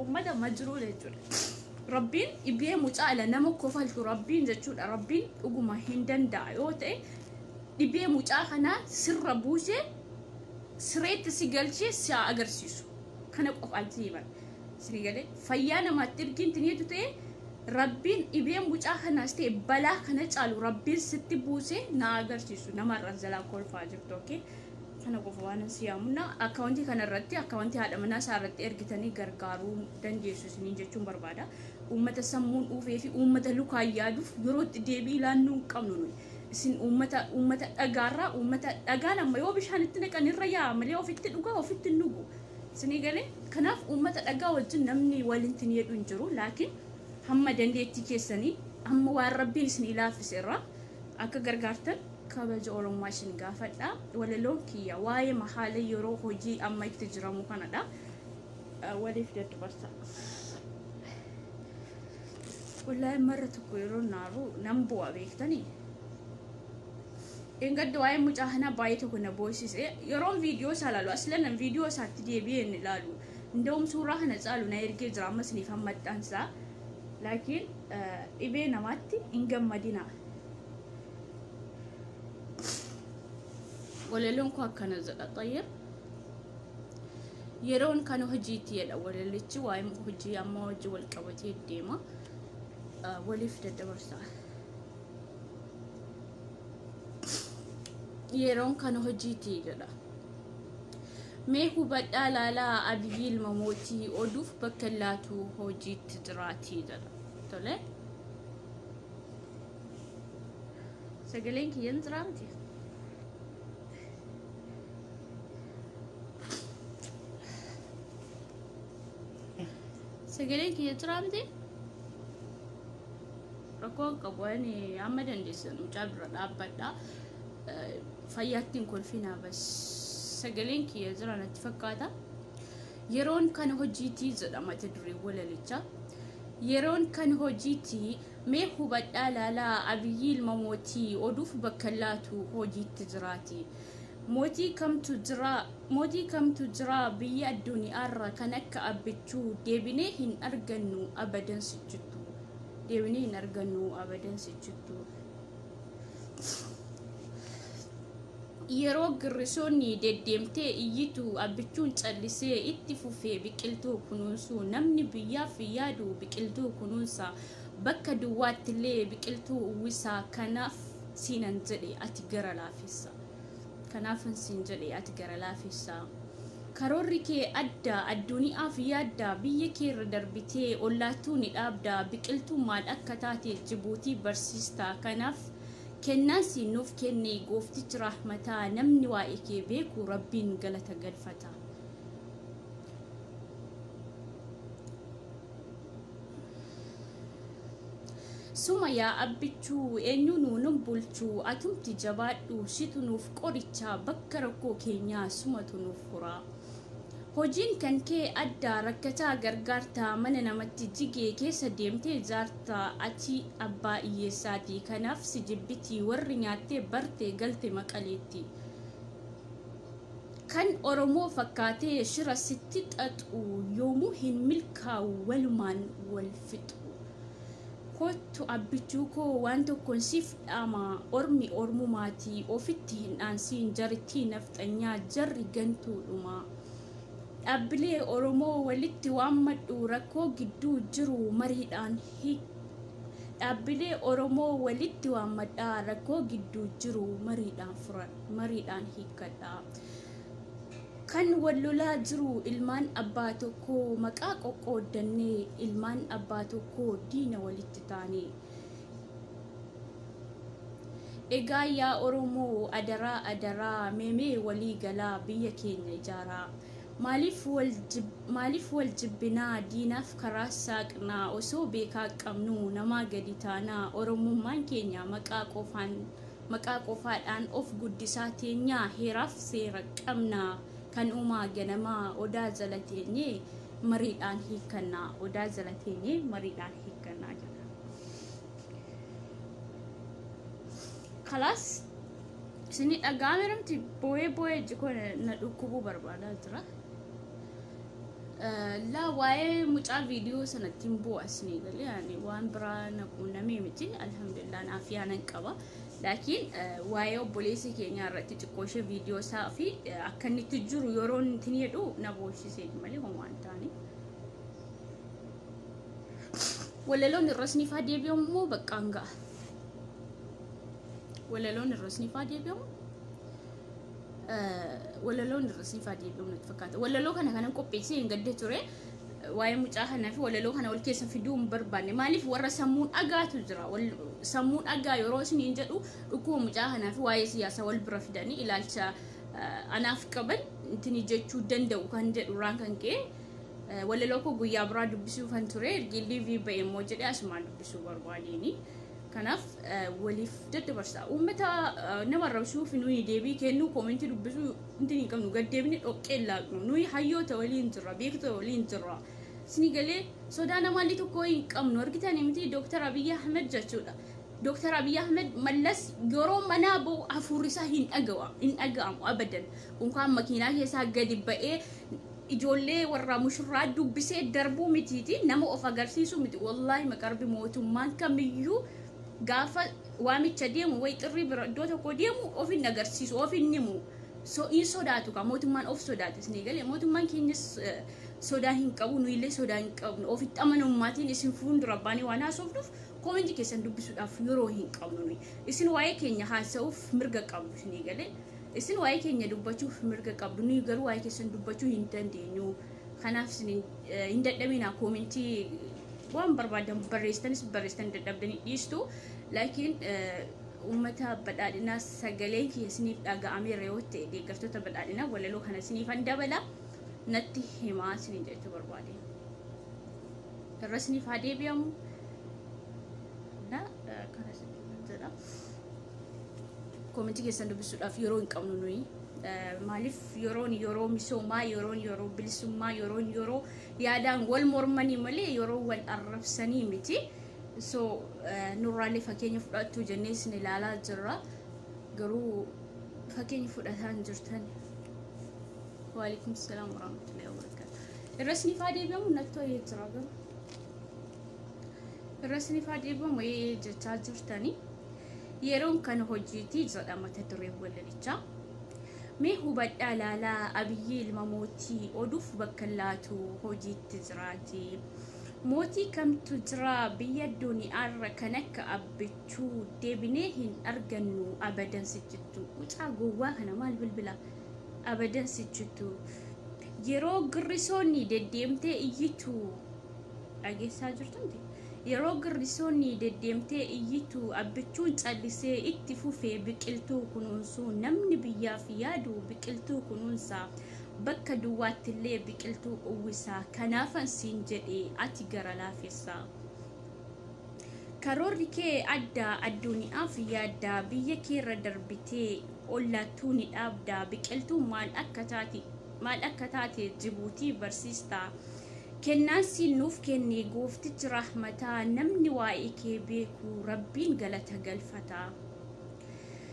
ummata majruu jechuudha rabbiin ibee mucaala nama kofaltu rabbiin jechuudha rabbiin dhuguma hin danda'a yoo ta'e ibee mucaa kana sirra buusee sireetti si galchee si agarsiisu kana qofaatti himan sirigale fayyaa namaatti ergiin tiniitu ta'e rabbiin ibee mucaa kanaas ta'e balaa kana caalu rabbiin sitti buusee na agarsiisu namarra jalaa kolfaa jirtu okay kana qofa waan siyaamuna akkaawuntii kanarratti akkaawuntii haadha manaa isaarratti ergitanii gargaaruu dandeessu isiniin jechuun barbaada uummata sammuun uufee fi uummata lukaa yaaduuf yerootti deebii ilaannuu hin qabnu nuyi isin uummata dhagaarraa uummata dhagaan amma yoo bishaan itti naqan irra yaa'a malee ofitti dhugaa ofitti hin dhugu isinii galee kanaaf uummata dhagaa wajjin namni walitti hin jedhu hin jiru laakiin hamma dandeettii keessanii hamma waan rabbiin isin ilaaffise irraa akka gargaartan kabaja oromummaa isin gaafadha walaloo kiyya waa'ee mahaala yeroo hojii amma itti jiramu kanadha waliif daddabarsa wallahi marra tokko yeroo naaru nan bu'a beektanii engadda waa'ee mucaa kana baay'ee tokko na boo'isise yeroon viidiyoo isaa ilaalu aslan viidiyoo isaatti deebi'ee hin ilaalu እንደውም suuraa kana caalu na ergee jira amma isiniif hammadhaansaa laakiin dhibee namaatti hin gammadina وللون كنا زلا طيب يرون كانوا هجيتي يدا وللتي واي هجي أما هجي والكواتي الديما وليفت الدبرسا يرون كانوا هجيتي يدا ميكو بدالا لا أبي المموتي أدوف بكلاتو هجيت دراتي يدا تله سجلين كي ينزرامتي سجلين كي يترامدي ركون قبواني عمدا لسن وجابر الأبدا فياتين كل فينا بس سجلين كي يزرعنا اتفقادا يرون كان هجيتي زد أما تدري ولا لجا يرون كان هجيتي ميكو بدالا لا أبي المموتي ودوف بكلاتو هجيت تجراتي موتي كم تجرا بيا الدنيا أرى كنك أبتشو ديبنيهن أرجنو أبدا سجتو ديبنيهن أرجنو أبدا سجتو yeroo girrisoonni deddeemtee iyyitu abbichuun callisee itti fufee biqiltuu kunuunsu namni biyyaaf yaadu biqiltuu kunuunsa bakka duwwaattillee biqiltuu uwwisaa kanaaf siinan jedhe ati gara laafessa kanaafan siin jedhe ati gara laafessa karoorri kee adda addunyaaf yaadda biyya kee irra darbitee ollaattuu ni dhaabda biqiltuu maal akka taate Jibuutii barsiista kanaaf kennaan nuuf kenne gooftichi rahmataa namni waa'ee kee beeku rabbiin galata galfata suma yaa abbichuu eenyuun nun bulchuu atumti jabaadhu situ nuuf qoricha bakka rakkoo keenyaa sumatu nuuf fura hojiin kan kee adda rakkataa gargaartaa mana namatti jigee keessa deemtee jaartaa ati abbaa iyyeessaati kanaaf si jibbitii warri nyaattee bartee galte maqaleetti kan oromoo fakkaatee shira sitti xaxu yoomuu hin milkaa'u walumaan wal fixu kottu abbichuu koo waan tokkoon siif dhaama ormi ormumaatii ofitti hin dhaansiin jarittii nafxanyaa jarri gantuudhuma dhaabbilee oromoo walitti waammadhu rakkoo gidduu jiru mariidhaan dhaabbilee oromoo walitti waammadhaa rakkoo gidduu jiru mariidhaan hiikkadha kan wallolaa jiru ilmaan abbaa tokkoo maqaa qoqqoodannee ilmaan abbaa tokkoo diina walitti taane egaa yaa oromoo adaraa meemee walii galaa biyya keenya ijaaraa maaliif wal jibbinaa diinaaf karaa saaqnaa osoo beekaa qabnu namaa gadi taanaa oromummaan keenya maqaa qofaadhaan of guddisaa teenyaa heeraaf seera qabnaa kan uumaa ganamaa odaa jala teenyee mariidhaan hiikkannaa odaa jala teenyee mariidhaan hiikkannaa jedha kalaas sini dhagaame ramti boo'ee jikoon na dhukkubuu barbaadaa jira la waa'ee mucaa viidiyoo sanattiin bu'asni galee ani waan biraa naquunnamee miti alhamdulillah naafiyaanan qaba laakiin waa'ee obboleessi keenya irratti xiqqooshee viidiyoo isaa fi akka inni itti jiru yeroo inni jedhu na booshisee malee homaan taane walaloon irrasniif deebi'amu moo baqqaan ga'a walaloon irrasniif deebi'amu walaloon irrasniif deebi'amu natti fakkaata walaloo kana qopheessee hin gadde ture waa'ee mucaa kanaa fi walaloo kana wal keessa fiduu hin barbaanne maaliif warra sammuun dhagaatu jira sammuun dhagaa yeroo isiniin jedhu dhukkuba mucaa kanaa fi waa'ee siyaasaa wal bira fidanii ilaalcha anaaf qaban intini jechuu danda'u kan jedhu raan kan ka'e walaloo ko guyyaa biraa dubbisuu kan ture liivii ba'e immoo jedhee asumaan dubbisuu barbaadeeni kanaaf waliif daddabarsaa uummata nama rabsuuf nuyi deebii kennuu koomentii dubbisuu intini qabnu gaddeebni dhoqqee laaqnu nuyi hayyoota waliin jirra beektota waliin jirra sini galee sodaa namaallee tokko hin qabnu argitanii miti Dr. Abiy Ahmed jechuudha Dr. Abiy Ahmed mallas yeroo manaa ba'u hafuurisaa hin dhaga'amu abadan unkaan makiinaa keessaa gadi ba'ee ijoollee warra mushurraa dubbisee darbuu mitiiti nama of agarsiisu miti wallahi maqarbi mootummaan kamiyyuu gaafa waamicha deemu way xirri bira iddoo tokko deemu ofin agarsiisu ofin nimu so in sodaatu ka mootummaan of sodaatis ni galee mootummaan keenyas sodaa hin qabu nu illee sodaa hin qabnu ofitti amanummaatiin isin fuuldura baanii waan haasofnuuf koomentii keessan dubbisuudhaaf yeroo hin qabnu isin waa'ee keenya haasa'uuf mirga qabdu ni galee isin waa'ee keenya dubbachuuf mirga qabdu nu garuu waa'ee keessan dubbachuu hin dandeenyu kanaaf isin hin dadhabinaa koomentii waan barbaadan barreessan dadhabdanii dhiistu laakiin ummata badhaadhinaa sagalee keessaniif dhaga'amee yoo ta'e deeggartoota badhaadhinaa walaloo kana isiniif dabala natti himaa isiniin jechuu barbaade irra isiniif deebi'amu kana jedha koomentii keessan dubbisuudhaaf yeroo hin qabnu nuyi maaliif yeroo misoomaa yeroo bilisummaa yeroo yaadaan wal mormanii malee yeroo wal arrabsanii miti so nurraalee fakkeenya fudhattuu jennee isin ilaalaa jirra garuu fakkeenya fudhataan jirtan waalaikum salaam warahmatullahi wabarakatuh irra isiniif deebi'amu natti ho'ee jira garuu irra isiniif deebi'amu jechaa jirtanii yeroon kana hojiitii jedha mata duree walalichaa mee hubadhaa laalaa Abiyyi ilma mootii oduuf bakka laatu hojiitti jiraati. Mootii kamtu jira biyya duniyaarra kan akka abbichuu deebinee hin argannu abadan sijjittu. Mucaa gowwaa kana maal bilbila abadan sijjittu. Yeroo girrisoonni deddeemtee iyyitu dhageessaa jirtumti. Yeroo girrisoonni deddeemtee iyyitu abbichuun callisee itti fufee biqiltuu kunuunsuu namni biyyaaf yaadu biqiltuu kunuunsaa bakka duwwaattillee biqiltuu uwwisaa kanaafan siin jedhee ati gara laafessaa. Karoorri kee addaa addunyaaf yaaddaa biyya keerra darbitee ollattuu ni dhaabdaa biqiltuu maal akka taate Jibuutii barsiistaa. Kennaan nuuf kennee gooftichi rahmataa namni waa'ee kee beeku rabbiin galata galfataa.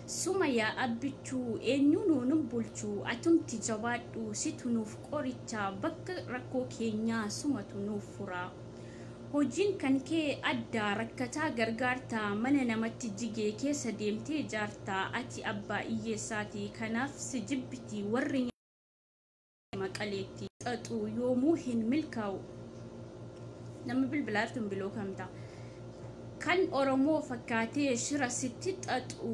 Suma yaa abbichuu eenyuun nu bulchuu atumti jabaadhu situ nuuf qorichaa bakka rakkoo keenyaa sumatu nuuf furaa. Hojiin kan kee addaa rakkataa gargaartaa mana namatti jigee keessa deemtee jaartaa ati abbaa iyyeessaati kanaaf si jibbiti warri maqaleetti xaxu yoomuu hin milkaa'u. Namni bilbilaartuun biloo kamta kan Oromoo fakkaatee shira sitti xaxu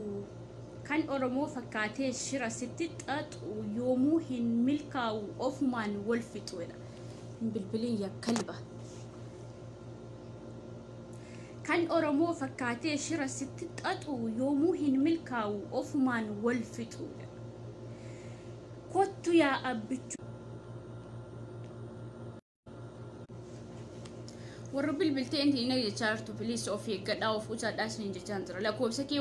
kan Oromoo fakkaatee shira sitti xaxu yoomuu hin milkaa'u ofumaan wal fixuudha. Bilbiliin yakkalba. Kan Oromoo fakkaatee shira sitti xaxu yoomuu hin milkaa'u ofumaan wal fixuudha. Kottu yaa abbichuu. warra bilbiltee inti ina jechaa jirtu please of eeggadhaa of usaadhaa isin jechaa jira. Lakkoofsa kee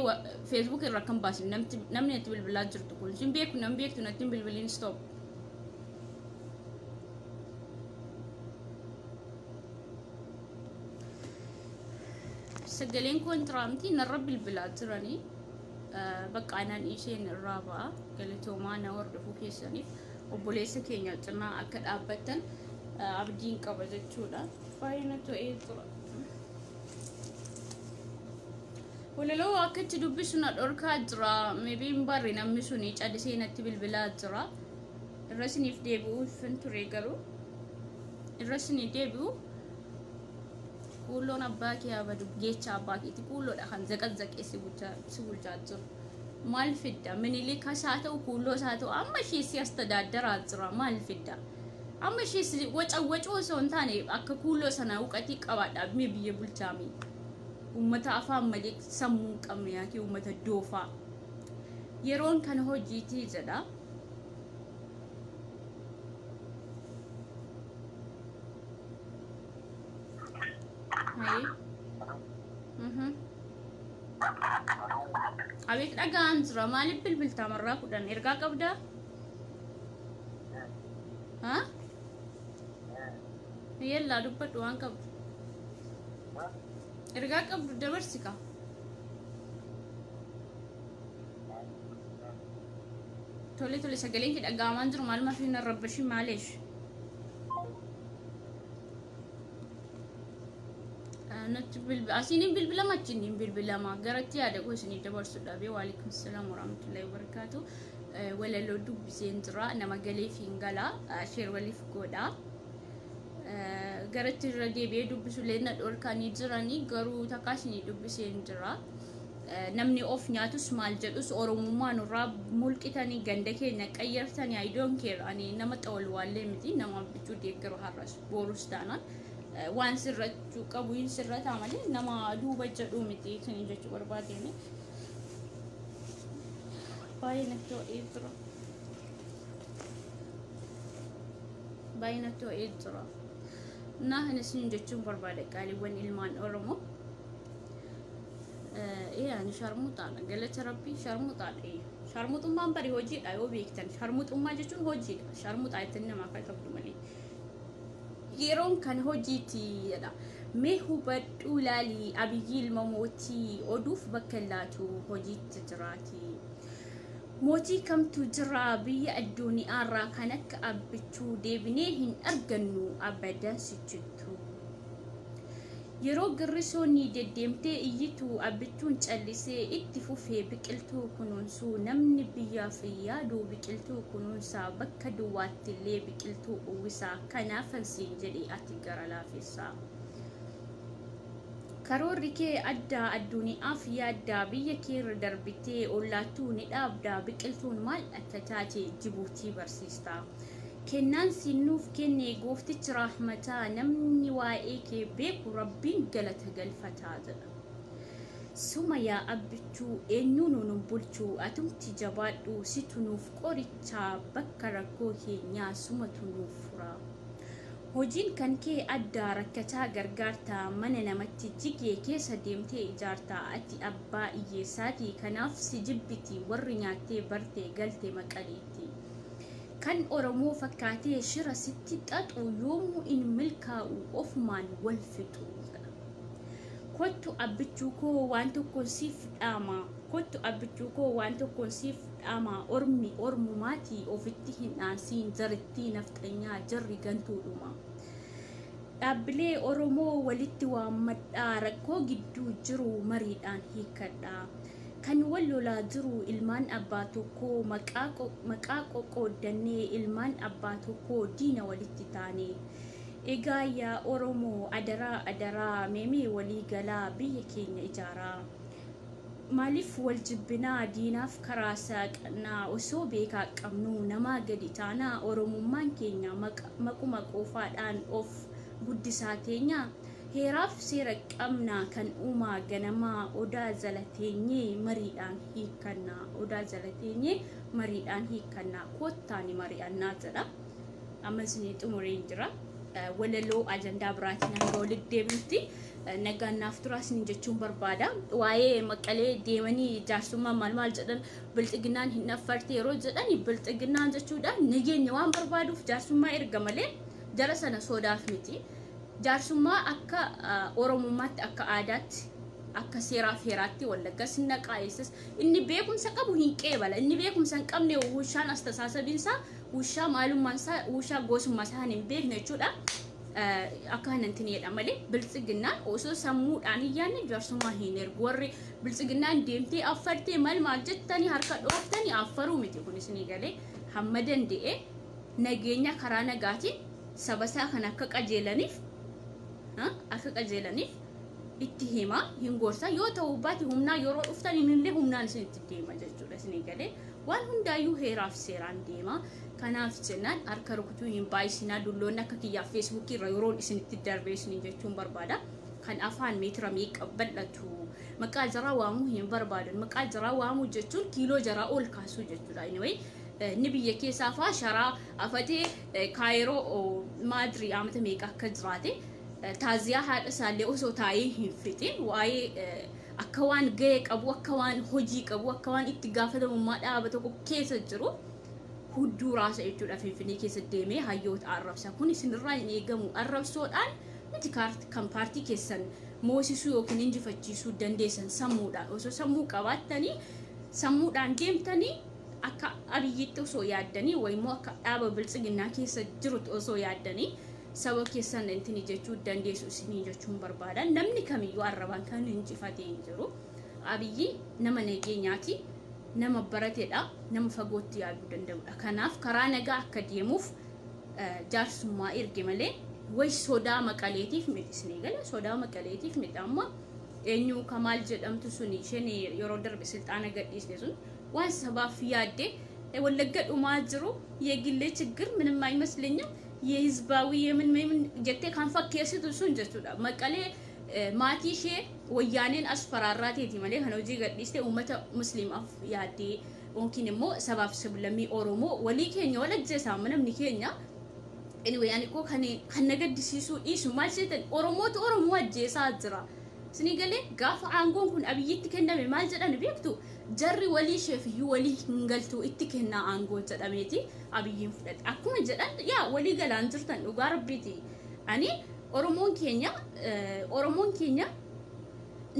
Facebook irra kan baasin namni itti bilbilaa jirtu kun sin beeku nam beektu natti bilbiliin stop. Sagaleen kontiraamtii narra bilbilaa jiranii bakka anaan isheen irraa ba'a galatoomaa na hordofuu keessaniif obboleessa keenya cinaa akka dhaabbattan abdiin qaba jechuudha. Baay'ina ta'ee jira. Walaloo akkatti dubbisu na dhorkaa jira. Maybe hin barre namni suni callisee natti bilbilaa jira. Irra isiniif deebi'uuf hin ture garuu irra isinii deebi'u kuuloon abbaa kee abadu jecha abbaa keeti kuuloodha kan zaqazaqee si bulchaa jiru. Maal fidda Minilik haa ta'u kuuloo haa ta'u amma ishee si astadaaddaraa jira maal fidda. Amma ishee waca osoo hin taane akka kuuloo sana uqatii qabaadhaaf mee biyya bulchaami. Uummata afaan malee sammuu hin qabne yookiin uummata doofaa. Yeroon kana hojiitii jedha. Abik dhagaan jira maaliif bilbiltaa marraa kudhan ergaa qabdaa? Haa? Yellaa dubbadhu waan qabdu. Ergaa qabdu dabarsika. Tole sagaleen kee dhagaamaan jiru maal maaf hin rabbashi maaleesh? Natti asiniin bilbilama achiniin bilbilama garatti yaada koo isinii dabarsudha bee waalaikum salaam warahmatullahi wabarakatuh. Walaloo dubbiseen jira nama galee fiingala sheer waliif godha. Garatti irra deebi'ee dubbisulee na dhorkanii jiranii garuu takkaasni dubbiseen jira. Namni of nyaatus maal jedhus oromummaan irraa mulqitanii ganda keenya qayyartanii I don't care ani nama xawal wallee miti nama bichuu deeggaru har'as boorus taanaan waan sirrachuu qabu hin sirrataa malee nama duuba jedhu miti kan jechuu barbaadeen. Baay'ina ta'ee jira. Baay'ina ta'ee jira. Nah isin jechuun barbaade qaaliiwwan ilmaan Oromoo. Ani sharmuutaadha galata rabbii sharmuutaadha. Sharmuutummaan bari hojiidha yoo beektan sharmuutummaa jechuun hojiidha. Sharmuutaa ittiin namaa kan qabdu malee. Yeroon kan hojiiti jedha. Mee hubadhuu laalii Abiyyi ilma mootii oduuf bakka laatu hojiitti jiraati. Mootii kamtu jira biyya addunyaarraa kan akka abbichuu deebinee hin argannu abadan sijjittu. yeroo girrisoonni deddeemtee iyyituu abbittuun callisee itti fufee biqiltuu kunuunsuu namni biyyaaf yaadu biqiltuu kunuunsaa bakka duwwaattillee biqiltuu uwwisaa kanaaf ansiin jedhee ati gara laafessaa karoorri kee addaa addunyaaf yaaddaa biyya keerra darbitee ollaattuu ni dhaabdaa biqiltuun maal akka taate Jibuutii barsiistaa kennaan sinuuf kenne gooftichi rahmataa namni waa'ee kee beeku rabbiin galata galfataa jedha suma yaa abbichuu eenyuun nu bulchuu atumti jabaadhu situ nuuf qorichaa bakka rakkoo keenyaa sumatu nuuf furaa hojiin kan kee addaa rakkataa gargaartaa mana namatti jigee keessa deemtee ijaartaa ati abbaa iyyeessaatii kanaaf si jibbiti warri nyaattee bartee galtee maqaleetti kan oromoo fakkaatee shira sitti xaxu yoomuu in milkaa'u ofumaan wal fixu kottu abbichuu koo waan tokkoon siif dhaama kottu abbichuu koo waan tokkoon siif dhaama ormi ormumaatii ofitti hin dhaansiin jarittii nafxanyaa jarri gantuudhuma dhaabbilee oromoo walitti waammadhaa rakkoo gidduu jiru mariidhaan hiikkadhaa kan wal lolaa jiru ilmaan abbaa tokkoo maqaa qoqqoodannee ilmaan abbaa tokkoo diina walitti taane egaa yaa oromoo adaraa meemee walii galaa biyya keenya ijaaraa maaliif wal jibbinaa diinaaf karaa saaqnaa osoo beekaa qabnu namaa gadi taanaa oromummaan keenya maquma qofaadhaan of guddisaa teenya heeraaf seera qabnaa kan uumaa ganamaa odaa jalateenyee mariidhaan hiikkannaa odaa jalateenyee mariidhaan hiikkannaa kottaani mari'annaa jedha ammas ni xumureen jira walaloo ajandaa biraatiin hanga walitti deebinutti nagaannaaf turaas ni jechuun barbaada waa'ee maqalee deemanii jaarsummaa maal jedhan bilxiginaan hin affarte yeroo jedhan bilxiginaan jechuudha nageenya waan barbaaduuf jaarsummaa erga malee jara sana sodaaf miti jaarsummaa akka oromummaatti akka aadaatti akka seeraa feeraatti wallagga sinna qaayesas inni beekumsa qabu hin qeebala inni beekumsa hin qabne wushaan astasaasabinsa wushaa maalummaansa wushaa goosummaasa hin beekne jechuudha akka hanantin jedha malee bilxiginnaan osoo sammuudhaan iyyaanne jaarsummaa hin ergu warri bilxiginnaan deemtee affartee maal jettanii harka dhooftanii affaruu miti kunis ni galee hamma danda'e nageenya karaa nagaatiin sabasaa kan akka qajeelaniif itti hima hin gorsa yoo ta'u baati humnaa yeroo dhuftan illee humnaan isinitti deema jechuudha isin galee waan hundaayyuu heeraaf seeraan deema kanaaf jennaan harka rukutuu hin baay'isinaa dulloonni akka kiyyaa feesbuukii irra yeroo isinitti darbee isin jechuun barbaada kan afaan meetira meeqa bal'atu maqaa jaraa waamuu hin barbaadan maqaa jaraa waamuu jechuun kiiloo jaraa ol kaasuu jechuudha anyway ni biyya keessaa faa sharaa afatee kaayiroo maadrii amata meeqa akka jiraate taaziyaa haadha isaallee osoo taa'ee hin fixin waa'ee akka waan ga'ee qabu akka waan hojii qabu akka waan itti gaafatamummaa dhaaba tokko keessa jiru hudduu raasa jechuudha finfinnee keessa deemee hayyoota arrabsa kun isinirraa hin eegamu arrabsoodhaan miti kan paartii keessan moosisuu yookiin injifachiisuu dandeessan sammuudhaan osoo sammuu qabaattanii sammuudhaan deemtanii akka abiyyitti osoo yaaddanii wayimmoo akka dhaaba biltsiginnaa keessa jirutti osoo yaaddanii saba keessan intini jechuu dandeessu isinii jechuun barbaada namni kamiyyuu arrabaan kan injifatee hin jiru abiyyi nama nageenyaati nama barateedha nama fagootti yaaduu danda'udha kanaaf karaa nagaa akka deemuuf jaarsummaa erge malee way sodaa maqaleetiif miti isinii gala sodaa maqaleetiif miti amma eenyu kamaal jedhamtu suni isheen yeroo darbe silxaana gadhiiste sun waan sabaaf yaadde ወለጋ ዱማጅሩ የግሌ ችግር ምንም አይመስልኝም የህዝባዊ የምን ጀቴ ካንፈከሲቱ ሱን ጀቱዳ መቀሌ ማቲሼ ወያኔን አስፈራራቴቲ ማለ ሀኖጂ ገዲስቴ ኡመተ ሙስሊም አፍ ያዲ ኦንኪንሞ ሰባፍ ስለሚ ኦሮሞ ወሊ ኬኛ ወለጀሳ ምንም ንኬኛ anyway ani ko kanagdisiisu isu malseten oromotu oromo wajjesa jira sinigale gafa angon kun abiyitti kenname mal jedhan beektu jarri wali chef yu wali ngaltu itti kenna angon jedhameti abiyin fudat akkuma jedhan ya wali galan jirtan dhugaa rabbiti ani oromon kenya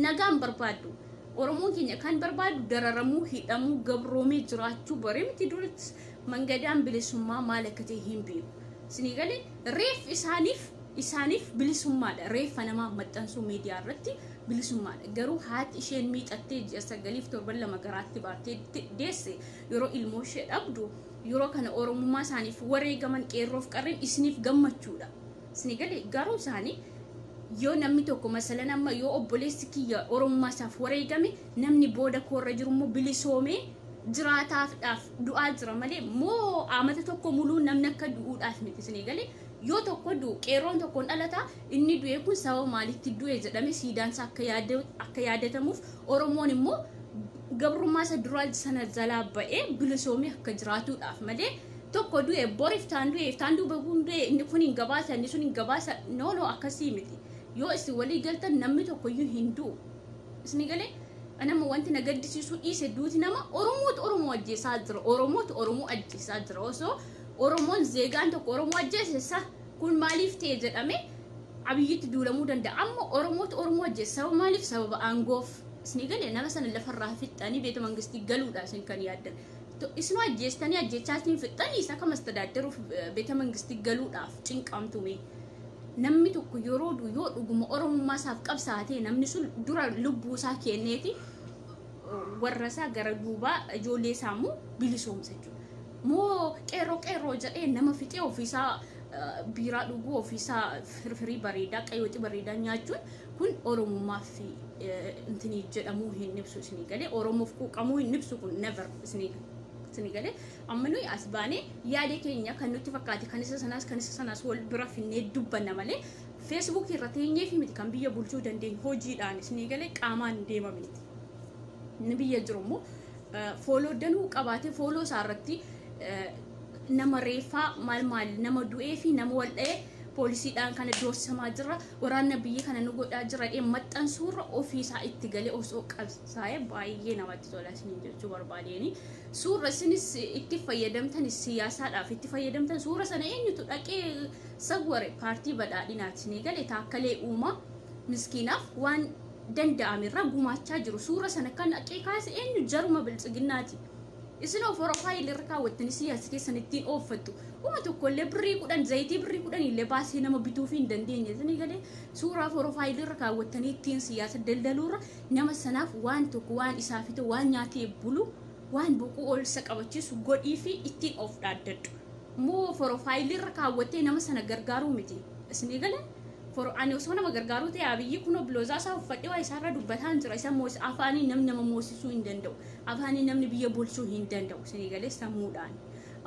nagam barbaadu oromon kenya kan barbaadu dararamu hidamu gabromi jiraachu baremti durit mangadan bilisumma malakate himbi sinigale ref isanif isaaniif bilisummaadha reeffa namaa maxxansuu miidiyaa irratti bilisummaadha garuu haati isheen miixattee ji'a 9-7 garaatti baattee deesse yeroo ilmoo ishee dhabdu yeroo kana oromummaa isaaniif wareegaman qeerroof qarreen isiniif gammachuudha isni galee garuu isaanii yoo namni tokko masalan amma yoo obboleessi kiyya oromummaa isaaf wareegame namni booda koorra jiru immoo bilisoomee jiraataafdhaaf du'aa jira malee moo amata tokko muluu namni akka du'uudhaaf miti isni galee yoo tokko du'u qeerroon tokkoon dhalataa inni du'e kun sababa maalitti du'e jedhame siidaansa akka yaadatamuuf oromoon immoo gabrummaa isa duraa sana jalaa ba'ee bilisoomee akka jiraatuudhaaf malee tokko du'e boriif taan du'e du'e inni kun hin gabaasa inni sun hin gabaasa no akkasii miti yoo isin walii galtan namni tokko iyyuu hin du'u isni galee anama wanti na gaddisiisu dhiise duuti nama oromoo ajjeesaa jira oromoo ajjeesaa jira osoo oromoon zeegaan tokko oromoo ajjeesessa kun maaliif ta'e jedhame abiyyitti duulamuu danda'a amma oromoo ajjeessa maaliif sababa aangoof isni galee nama sana lafarraa fixxanii beeta mangistii galuudha isin kan yaaddan isnu ajjeestanii ajjeechaatiin fixxanii isa kam astadaaddaruuf beeta mangistii galuudhaaf cinqamtume namni tokko yeroo yoo dhuguma oromummaa isaaf qabsaatee namni sun dura lubbuu isaa kenneeti warra isaa gara duubaa ijoollee isaamuu bilisoomsa jechuudha moo qeerroo jedhee nama fixee ofiisaa biiraa dhuguu ofiisaa firfirii bareedaa qayyootii bareedaa nyaachuun kun oromummaa fi intini jedhamuu hin ibsu isinii galee oromoof quuqamuu hin ibsu kun never isinii galee amma nuyi as baanee yaada keenya kan nutti fakkaate kan isa sanaas wal bira finnee dubbanna malee Facebook irratti eenyee fi miti kan biyya bulchuu dandeenyu hojiidhaan isinii galee qaamaan deemamne ni biyya jiru immoo fooloo danuu qabaatee fooloo isaa irratti nama reeffaa maal nama du'ee fi nama waldha'ee poolisiidhaan kana doorsamaa jira waraanna biyya kana nu godhaa jira maxxansuurra ofiisaa itti galee osoo qabsaa'ee baay'ee namatti tola isin jechuu barbaadeen suura isinis itti fayyadamtan siyaasaadhaaf itti fayyadamtan suura sana eenyutu dhaqee sagware paartii badhaadhinaati isin galee taakkalee uumaa miskiinaaf waan danda'amirra gumaachaa jiru suura sana kan dhaqee kaase eenyu jaruma biltsiginnaati isin profaayilii irra kaawwattanii siyaasa keessan ittiin ooffattu uma tokkollee birrii 10 zayitii birrii 10 illee baasee nama bituuf hin dandeenye isin galee suuraa profaayilii irra kaawwattanii ittiin siyaasa daldaluurra nama sanaaf waan tokko waan isaafite waan nyaatee bulu waan boquu olsa qabachiisu godhii fi ittiin of dhaaddadhu moo profaayilii irra kaawwattee nama sana gargaaruu miti isin galee ani osoo nama gargaaruu ta'e abiyyi kun obloosaa isaa uffadhee waa isaarra dubbataan jira isa moos afaanii namni nama moosisuu hin danda'u afaanii namni biyya bulchuu hin danda'u isin galee sammuudhaan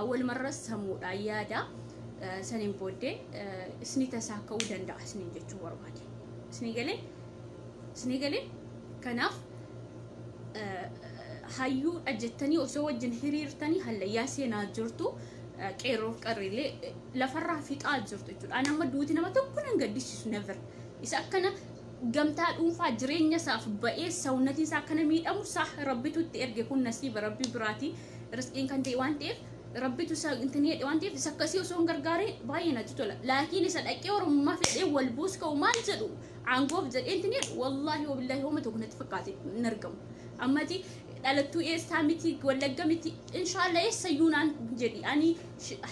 awwal marra sammuudhaan yaada saniin booddee isni tasaa ka'uu danda'a isin jechuu barbaade isin galee kanaaf hayyuu ajjettanii osoo wajjin hiriirtanii hallayyaa seenaa jirtu qeerroof qarreelee lafarraa fixaa jirtu jechuudha. Ani amma duuti nama tokko nan gaddisiisu never. Isa akkana gamtaa dhuunfaa jireenya isaaf ba'ee sawunnatii isaa akkana miidhamu isaa rabbitu itti erge kun nasiiba rabbii biraati risqiin kan ta'e waan ta'eef rabbitu isaa intini jedhe waan ta'eef isa akkasii osoo hin gargaaree baay'ee natti tola. Laakiin isa dhaqee oromummaa fedhee wal buus ka'u maal jedhu aangoof jedhee intini jedhu wallaahi wabillahi hooma tokko natti fakkaate hin argamu. Ammati dhalattuu eessaa miti wallagga miti inshallah eessayyuunaan jedhi ani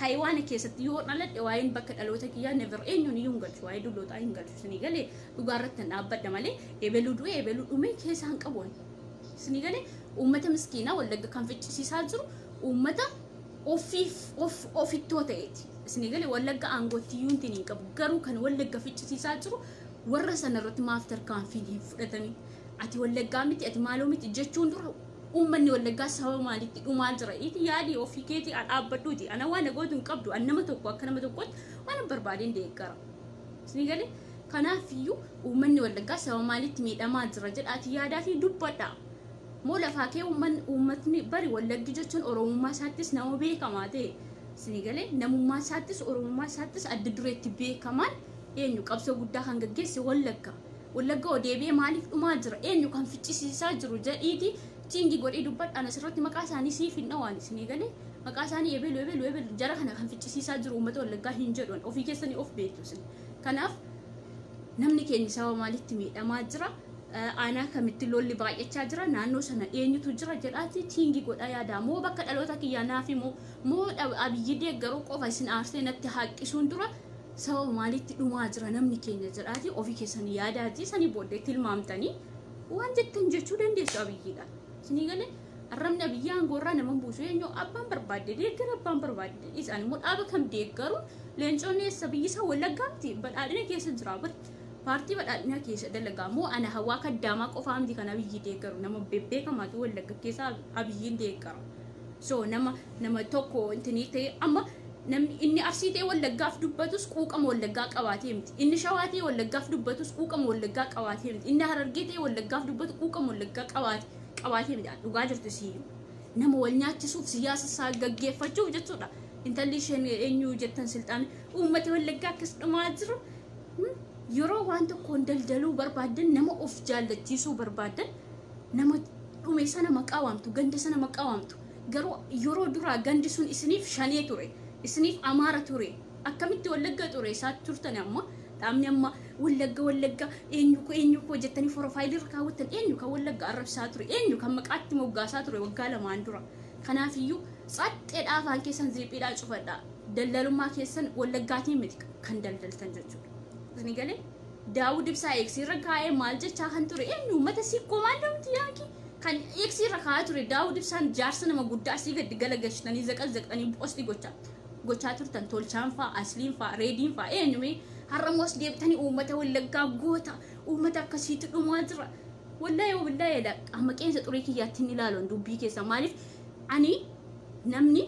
haywaana keessatti yoo dhaladhe waa'een bakka dhaloota kiyyaa never eenyuun iyyuu hin galchu waa'ee dullootaa hin galchu isinii galee dhugaarratti hin dhaabbadha malee eebeluu du'e eebeluu dhume keessaa hin qabu isinii galee uummata miskiinaa wallagga kan ficcisiisaa jiru uummata ofittoo ta'eeti isinii galee wallagga aangootti iyyuu hin qabu garuu kan wallagga ficcisiisaa jiru warra sanarratti maaf tarkaanfiin hin fudhatamin ati wallaggaa miti ati maaloo miti jechuun dura ummanni wallaggaa sababa maalitti dhumaa jira iti yaadi ofii keetii dhaabbadhuuti ana waan gootu hin qabdu an nama tokko akka nama tokkotti waan barbaadeen deeggara isinii galee kanaaf iyyuu ummanni wallaggaa sababa maalitti miidhamaa jira jedhaati yaadaa fi dubbadha moo lafaa kee ummatni bari wallaggi jechuun oromummaa isaattis nama beekamaa ta'e isinii galee namummaa isaattis oromummaa isaattis adda dureetti beekamaan eenyu qabsoo guddaa kan gaggeesse wallagga odeebee maaliif dhumaa jira eenyu kan ficcisiisaa jiru jedhiiti tingi godhee dubbadhaan asirratti maqaa isaanii siif hin dhawaan isinii galee maqaa isaanii eebelu jara kana kan ficcisiisaa jiru uummata wallaggaa hin jedhuun ofii keessanii of beektu isin kanaaf namni keenya sababa maalitti miidhamaa jira aanaa kamitti lolli baay'achaa jira naannoo sana eenyutu jira jedhaati tingi godhaa yaadaa moo bakka dhaloota kiyyaa naafi moo abiyyi deeggaruu qofa isin aarsee natti haqqisuun dura sababa maalitti dhumaa jira namni keenya jedhaati ofii keessan yaadaati sanii booddee tilmaamtanii waan jettan jechuu dandeessu abiyyiidha. Isinii galee arrabni abiyyi aangoorraa nama buusu eenyu abbaan barbaadde deeggara abbaan barbaadde isaan immoo dhaaba kam deeggaru leencoonni eessa biyyi isaa wallaggaamti badhaadhina keessa jira bar paartii badhaadhina keessa dalagaa moo ana hawaa kaddaamaa qofaa miti kan abiyyi deeggaru nama beekamaatu wallagga keessa abiyyiin deeggara. So nama tokko intinii ta'e amma namni inni arsii ta'e wallaggaaf dubbatus quuqama wallaggaa qabaatee miti. Inni shawaa ta'e wallaggaaf dubbatus quuqama wallaggaa qabaatee miti. Inni harargee ta'e wallaggaaf dubbatu quuqama wallaggaa qabaatee miti. Dhugaa jirtu siyyuu. Nama wal nyaachisuuf siyaasa isaa gaggeeffachuuf jechuudha. Intalli isheen eenyu jettan silxaan uummata wallaggaa akkas dhumaa jiru. Yeroo waan tokkoon daldaluu barbaadan nama of jaallachiisuu barbaadan nama dhume sana maqaa waamtu ganda sana maqaa waamtu. Garuu yeroo duraa gandi sun isiniif shanee ture. Isiniif amaara ture. Akkamitti wallagga ture isaatti turtan amma dhaabni amma wallagga eenyu ko jettanii profaayilii irra kaawwatan eenyu kan wallagga arrabsaa ture eenyu kan maqaatti moggaasaa ture waggaa lamaan dura. Kanaafiyyuu saxxeedhaa afaan keessan ziphiidhaa cufadhaa. Daldalummaa keessan wallaggaatiin miti kan daldaltan jechuudha. Isin galee Daawud Ibsaa eegsirra kaa'ee maal jechaa kan ture eenyu uummata sikkoo maal namti yaaki kan eegsirra kaa'aa ture Daawud Ibsaan jaarsa nama guddaa asii gadi galagalchitanii zaqazaqxanii poostii gochaa turtan tolchaan faa asliin faa reediin faa eenyume har'amoos deebitanii uummata wallaggaa goota uummata akkasiitti dhumaa jira. Wallahi amma qeensa xurii kiyyaattiin ilaaluun dubbii keessa maaliif ani namni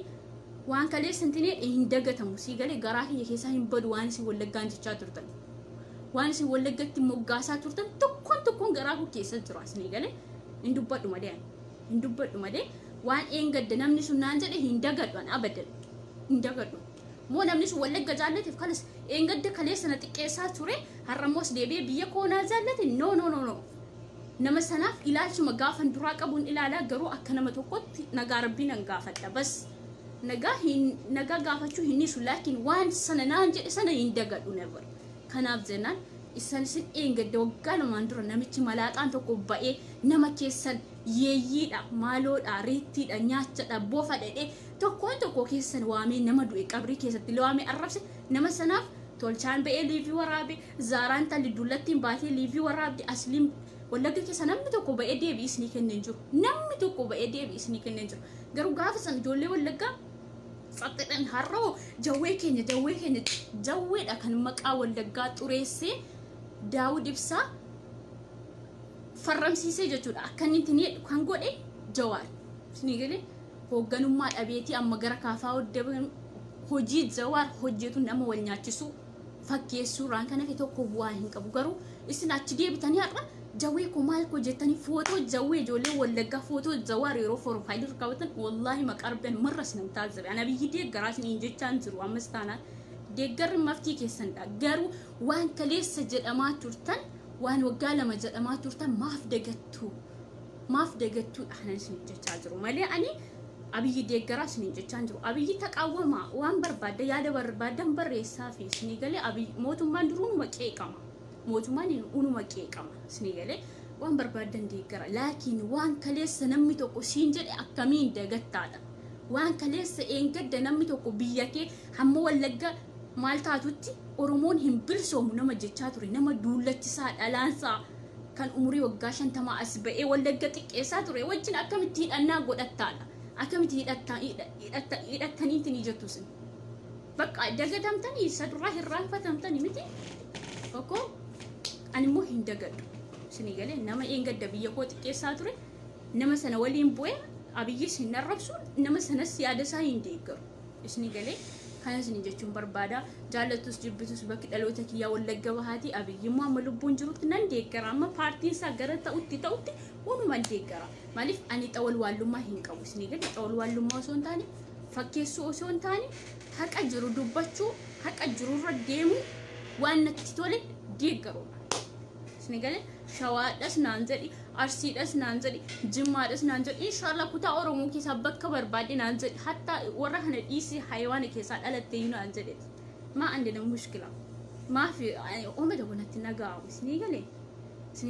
waan kaleessan tinee hin dagatamu sii galee garaa kiyya keessaa hin badu waan isin wallaggaan jechaa turtan. Waan isin wallaggatti moggaasaa turtan tokkoon garaa koo keessa jira isin galee hin dubbadhu malee waan eengadda namni sun naan jedhe hin dagadhu an abadan. Indagadu moo namni sun wallagga jaallateef kanas eengadda kaleessa na xiqqeessaa ture har'amoos deebi'ee biyya koonaa jaallate no nama sanaaf ilaalchuma gaafan duraa qabuun ilaalaa garuu akka nama tokkotti nagaa rabbii nan gaafadha bas nagaa gaafachuu hin dhiisu laakiin waan sana naan jedhe sana hin dagadu never. Kanaaf jennaan isin eengadda waggaa lamaan dura namichi malaaxaan tokko ba'ee nama keessan yeeyyiidha maaloodha reettiidha nyaachadha bofa dhedhee tokko keessan waamee nama du'e qabrii keessatti waamee arrabse nama sanaaf tolchaan ba'ee liivii waraabe zaaraan talli dullattiin baatee liivii waraabde asliin wallagga keessa namni tokko ba'ee deebii isinii kenneen jiru garuu gaafa san ijoollee wallaggaa saxxedhan har'oo jawwee keenya jawweedha kan maqaa wallaggaa xureessee Daawud Ibsaa farramsiisee jechuudha akkanni kan godhe Jawaar isinii galee hoogganummaa dhabeetii amma gara kaafaa hojii Jawaar hojjetu nama wal nyaachisu fakkeessuuraan kan hafe tokko bu'aa hin qabu garuu isin achi deebitanii har'a jawwee ko maal ko jettanii footoo jawwee ijoollee wallaggaa footoo Jawaar yeroo profaayilii irra kaawwatan wallaahi maqarben marras nam taazzabe ana biyyi deeggaraa isin jechaan jiru ammas taanaan deeggarri maftii keessanidha garuu waan kaleessa jedhamaa turtan waan waggaa lama jedhamaa turtan maaf dagattuu dhanan isin jechaa jiru malee ani abiyyi deeggaraa isin jechaa jiru abiyyi taqaawwamaa waan barbaadda yaada barbaadan barreessaa fi isin galee abiyyi mootummaan duruu mootummaan unuma qeeqama isin galee waan barbaadan deeggara laakiin waan kaleessa namni tokko siin jedhe akkamiin dagattaadha waan kaleessa eengadda namni tokko biyya kee hamma wallagga maal taatutti Oromoon hin bilsoomu nama jechaa ture nama duullachisaa dhalaansaa kan umurii waggaa 50 as ba'ee wallagga xiqqeessaa ture wajjin akkamitti hidhannaa godhattaadha akkamitti hidhattanii tinii jettu sin bakka dagatamtanii sadurraa hirraanfatamtanii miti tokko ani immoo hin dagadhu isinii galee nama eengadda biyya koo xiqqeessaa ture nama sana waliin bu'ee abiyyi sin narrabsu nama sanas yaada isaa hin deeggaru isinii galee kanas ni jechuun barbaada jaallatus jibbitus bakki dhaloota kiyyaa wallagga bahaati abiyyi immoo amma lubbuun jirutti nan deeggara amma paartiin isaa gara ta'utti wanuman deeggara maaliif ani xawal waallummaa hin qabu isinii galee xawal waallummaa osoo hin taane fakkeessuu osoo hin taane haqa jiru dubbachuu haqa jirurra deemu waan natti tole deeggaruudha isinii galee shawaadhas naan jedhi arsiidhas naan jedhi jimmaadhas naan jedhi inshallah kutaa oromoo keessaa bakka barbaade naan jedhi hatta warra kana dhiisii hayawaana keessaa dhalattee naan jedhe maa andina mushkila maafi uummata kanatti nagaamu isinii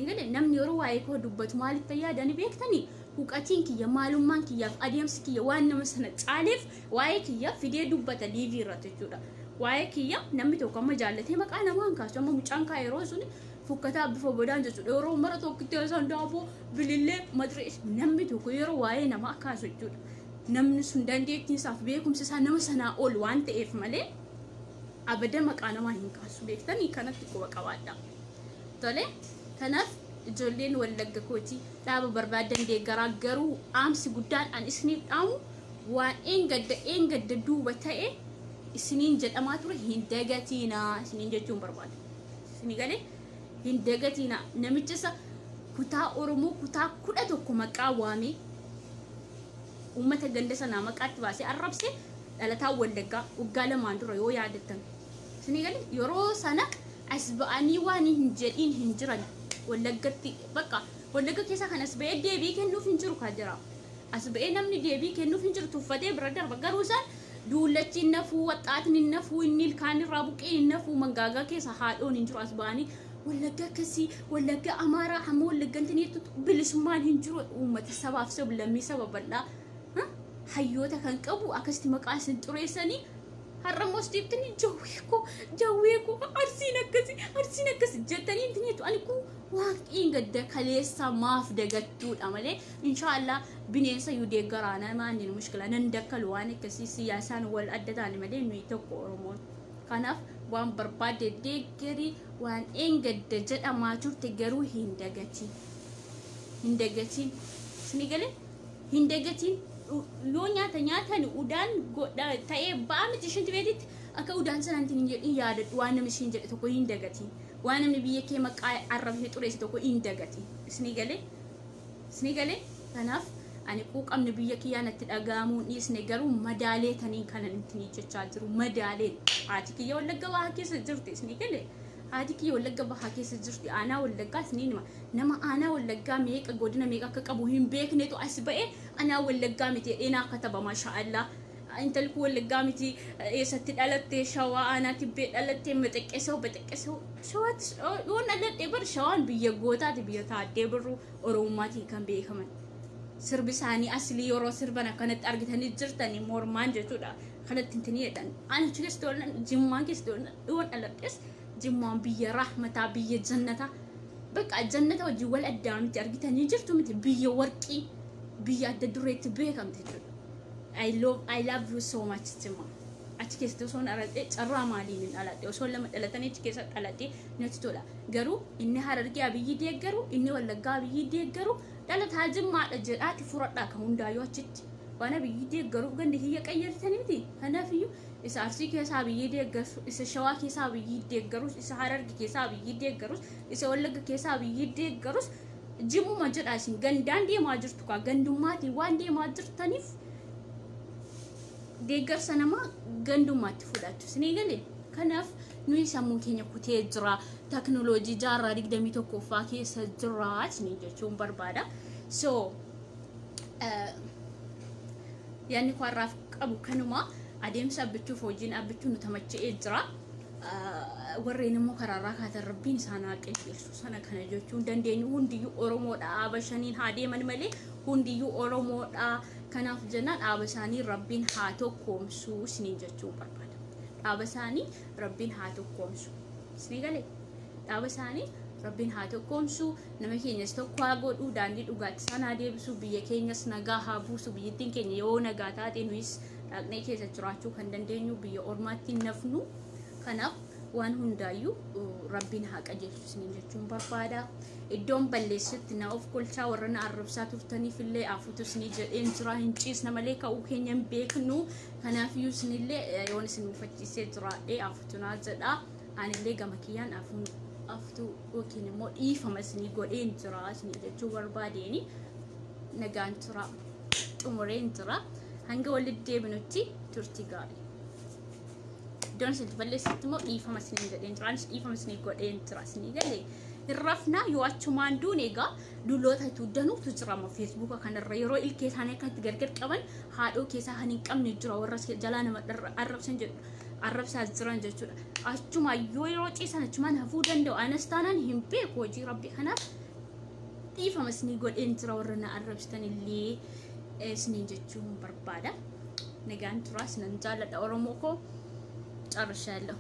galee namni yeroo waa'ee koo dubbatu maalitti yaadani beektanii huqatiin kiyya maalummaan kiyyaaf adeemsi kiyya waan nama sana caaleef waa'ee kiyya fidee dubbata liivii irratti jechuudha waa'ee kiyya namni tokko amma jaallatee maqaa namaa hin kaasu amma mucaan kaa yeroo sun fukkataa bifa bodaan jechuudha yeroo mara tokkitti isaan daaboo bilillee madrees namni tokko yeroo waa'ee namaa kaasu jechuudha namni sun dandeettiin isaaf beekumsi isaa nama sanaa ol waan ta'eef malee abada maqaa namaa hin kaasu beektanii kanatti quba qabaadha tole kanaaf ijoolleen wallagga kooti dhaaba barbaadan deeggaraa garuu aamsi guddaan an isiniif dhaamu waan eengadda duuba ta'e isiniin jedhamaa ture hin dagatiina isiniin jechuun barbaada isinii galee hin dagatiina namicha isa kutaa Oromoo kutaa 11 maqaa waamee uummata ganda sanaa maqaatti baasee arrabse dhalataa wallaggaa waggaa lamaan dura yoo yaadattan isinii galee yeroo sana as ba'anii waan hin jedhiin hin jiran wallaggatti bakka wallagga keessa kan as ba'ee deebii kennuuf hin jiru kan jira as ba'ee namni deebii kennuuf hin jiru tuffatee bira darba garuu isaan duulachi nafuu waxaatiin nafuu inni ilkaan irraa buqee nafuu mangaagaa keessa haadhoon hin jiru as ba'anii wallagga akkasii wallagga amaaraa hamma wallaggantineetu bilisummaan hin jiru uummata sabaaf sablammii saba bal'aa hayyoota kan qabu akkasitti maqaa isin xureessanii har'a moostiiftiin jawweeko arsiin akkasi jettanii intineetu ani kun waaqiin gadda kaleessa maaf dagattuudha malee inshaallah bineensa yu deeggaraana maanni mushkila nan dakkalu waan akkasii siyaasaan wal adda taane malee nuyi tokko Oromoon kanaaf waan barbaade deeggarii waan eengadda jedhamaa turte garuu hin dagatiin sinigale hin dagatiin yoo nyaatan udaan ta'ee ba'a miti shinti beetitti akka udaan sanaan hin jedhin yaadadhu waan namni ishiin jedhe tokko hin dagatiin waan namni biyya kee maqaa arrabsee xureesse tokko hin dagatiin isni galee kanaaf ani quuqamni biyya kiyyaa natti dhaga'amuu dhiisne garuu madaalee taniin kanan ittiin jechaa jiru madaaleen haati kiyya wallagga bahaa keessa jirti isni galee haati kiyya wallagga bahaa keessa jirti aanaa wallaggaa isni nama aanaa wallaggaa meeqa godina meeqa akka qabu hin beeknetu as ba'ee aanaa wallaggaa miti dheena akka taba maashaallah intalli kun wallaggaa miti eessatti dhalattee shawaa aanaa tibbee dhalattee baxeqqesoo shawaatti yoon dhaladhee bar shawaan biyya gootaati biyya taaddee birruu oromummaatiin kan beekaman sirbi isaanii aslii yeroo sirban akkanatti argitanii jirtanii mormaan jechuudha kanatti intini jedhan ani achi keessa tolnan jimmaan keessa tolnan yoon dhaladhees jimmaan biyya rahmataa biyya jannataa bakka jannata wajjin wal addaa miti argitanii jirtu miti biyya warqii biyya adda dureetti beekamte jechuudha I love you so much Jimma achi keessa osoo dhaladhee carraa maaliin hin dhaladhe osoo lama dhalatanii achi keessa dhaladhee natti tola garuu inni Harargee Abiyyi deeggaru inni Wallaggaa Abiyyi deeggaru dhalataa Jimmaadha jedhaati furadhaa kan hundaayyuu achitti waan Abiyyi deeggaru gandi kiyya qayyartanii miti kanaafiyyuu isa Arsii keessa Abiyyi deeggaru isa Shawaa keessa Abiyyi deeggaru isa Harargee keessa Abiyyi deeggaru isa Wallagga keessa Abiyyi deeggaru Jimmuma jedhaa isin gandaan deemaa jirtu kaa gandummaatii waan deemaa jirtaniif deeggarsa nama gandummaatti fudhatu isinii galee kanaaf nuyi sammuu keenya kutee jira teknooloojii jaarraa 21ffaa keessa jira isinii jechuun barbaada so yaanni kwarraaf qabu kanuma adeemsa abbichuuf hojiin abbichuu nu tamacha'ee jira warreen immoo karaarraa kaatan rabbiin isaan haqeessu sana kana jechuun dandeenyu hundiyyuu Oromoodha abashaniin haa deeman malee hundiyyuu Oromoodha kanaaf jennaan dhaaba isaanii rabbiin haa tokkoomsu isiniin jechuun barbaada dhaaba isaanii rabbiin haa tokkoomsu isinii galee dhaaba isaanii rabbiin haa tokkoomsu nama keenyas tokko haa godhu daandii dhugaatti isaan haa deebisu biyya keenyas nagaa haa buusu biyyattiin keenya yoo nagaa taate nuyis dhaqnee keessa jiraachuu kan dandeenyu biyya ormaatti nafnu kanaaf waan hundaayyuu rabbiin haa qajeelchu isiniin jechuun barbaada iddoon balleessitti na of kolchaa warra na arrabsaa turtaniif illee afuutu isinii jedheen jira hin ciisna malee ka'uu keenya hin beeknu kanaafiyyuu isinillee yoon isin ufachiisee jiraadhee afuutunaa jedha anillee gama kiyyaan aftuu yookiin immoo dhiifama isinii godheen jira isinii jechuu barbaadeeni nagaan jira xumureen jira hanga walitti deebinutti turtii gaarii don silti balleessitti immoo dhiifama isinii jedheen jira anis dhiifama isinii godheen jira isinii galee irrafna yoo achumaan duun egaa duloota tuddanuutu jirama Facebook kanarra yeroo ilkee isaanii akkatti gargar qaban haadhoo keessaa kan hin qabne jira warra jalaa nama arrabsan jedhu arrabsaa jiran jechuudha achuma yeroo ciisan achumaan hafuu danda'u anas taanaan hin beeku hojii rabbi kanaaf dhiifama isinii godheen jira warra na arrabstan illee isinii jechuun barbaada nagaan turaas nan jaalladha Oromoo koo ጨርሻለሁ።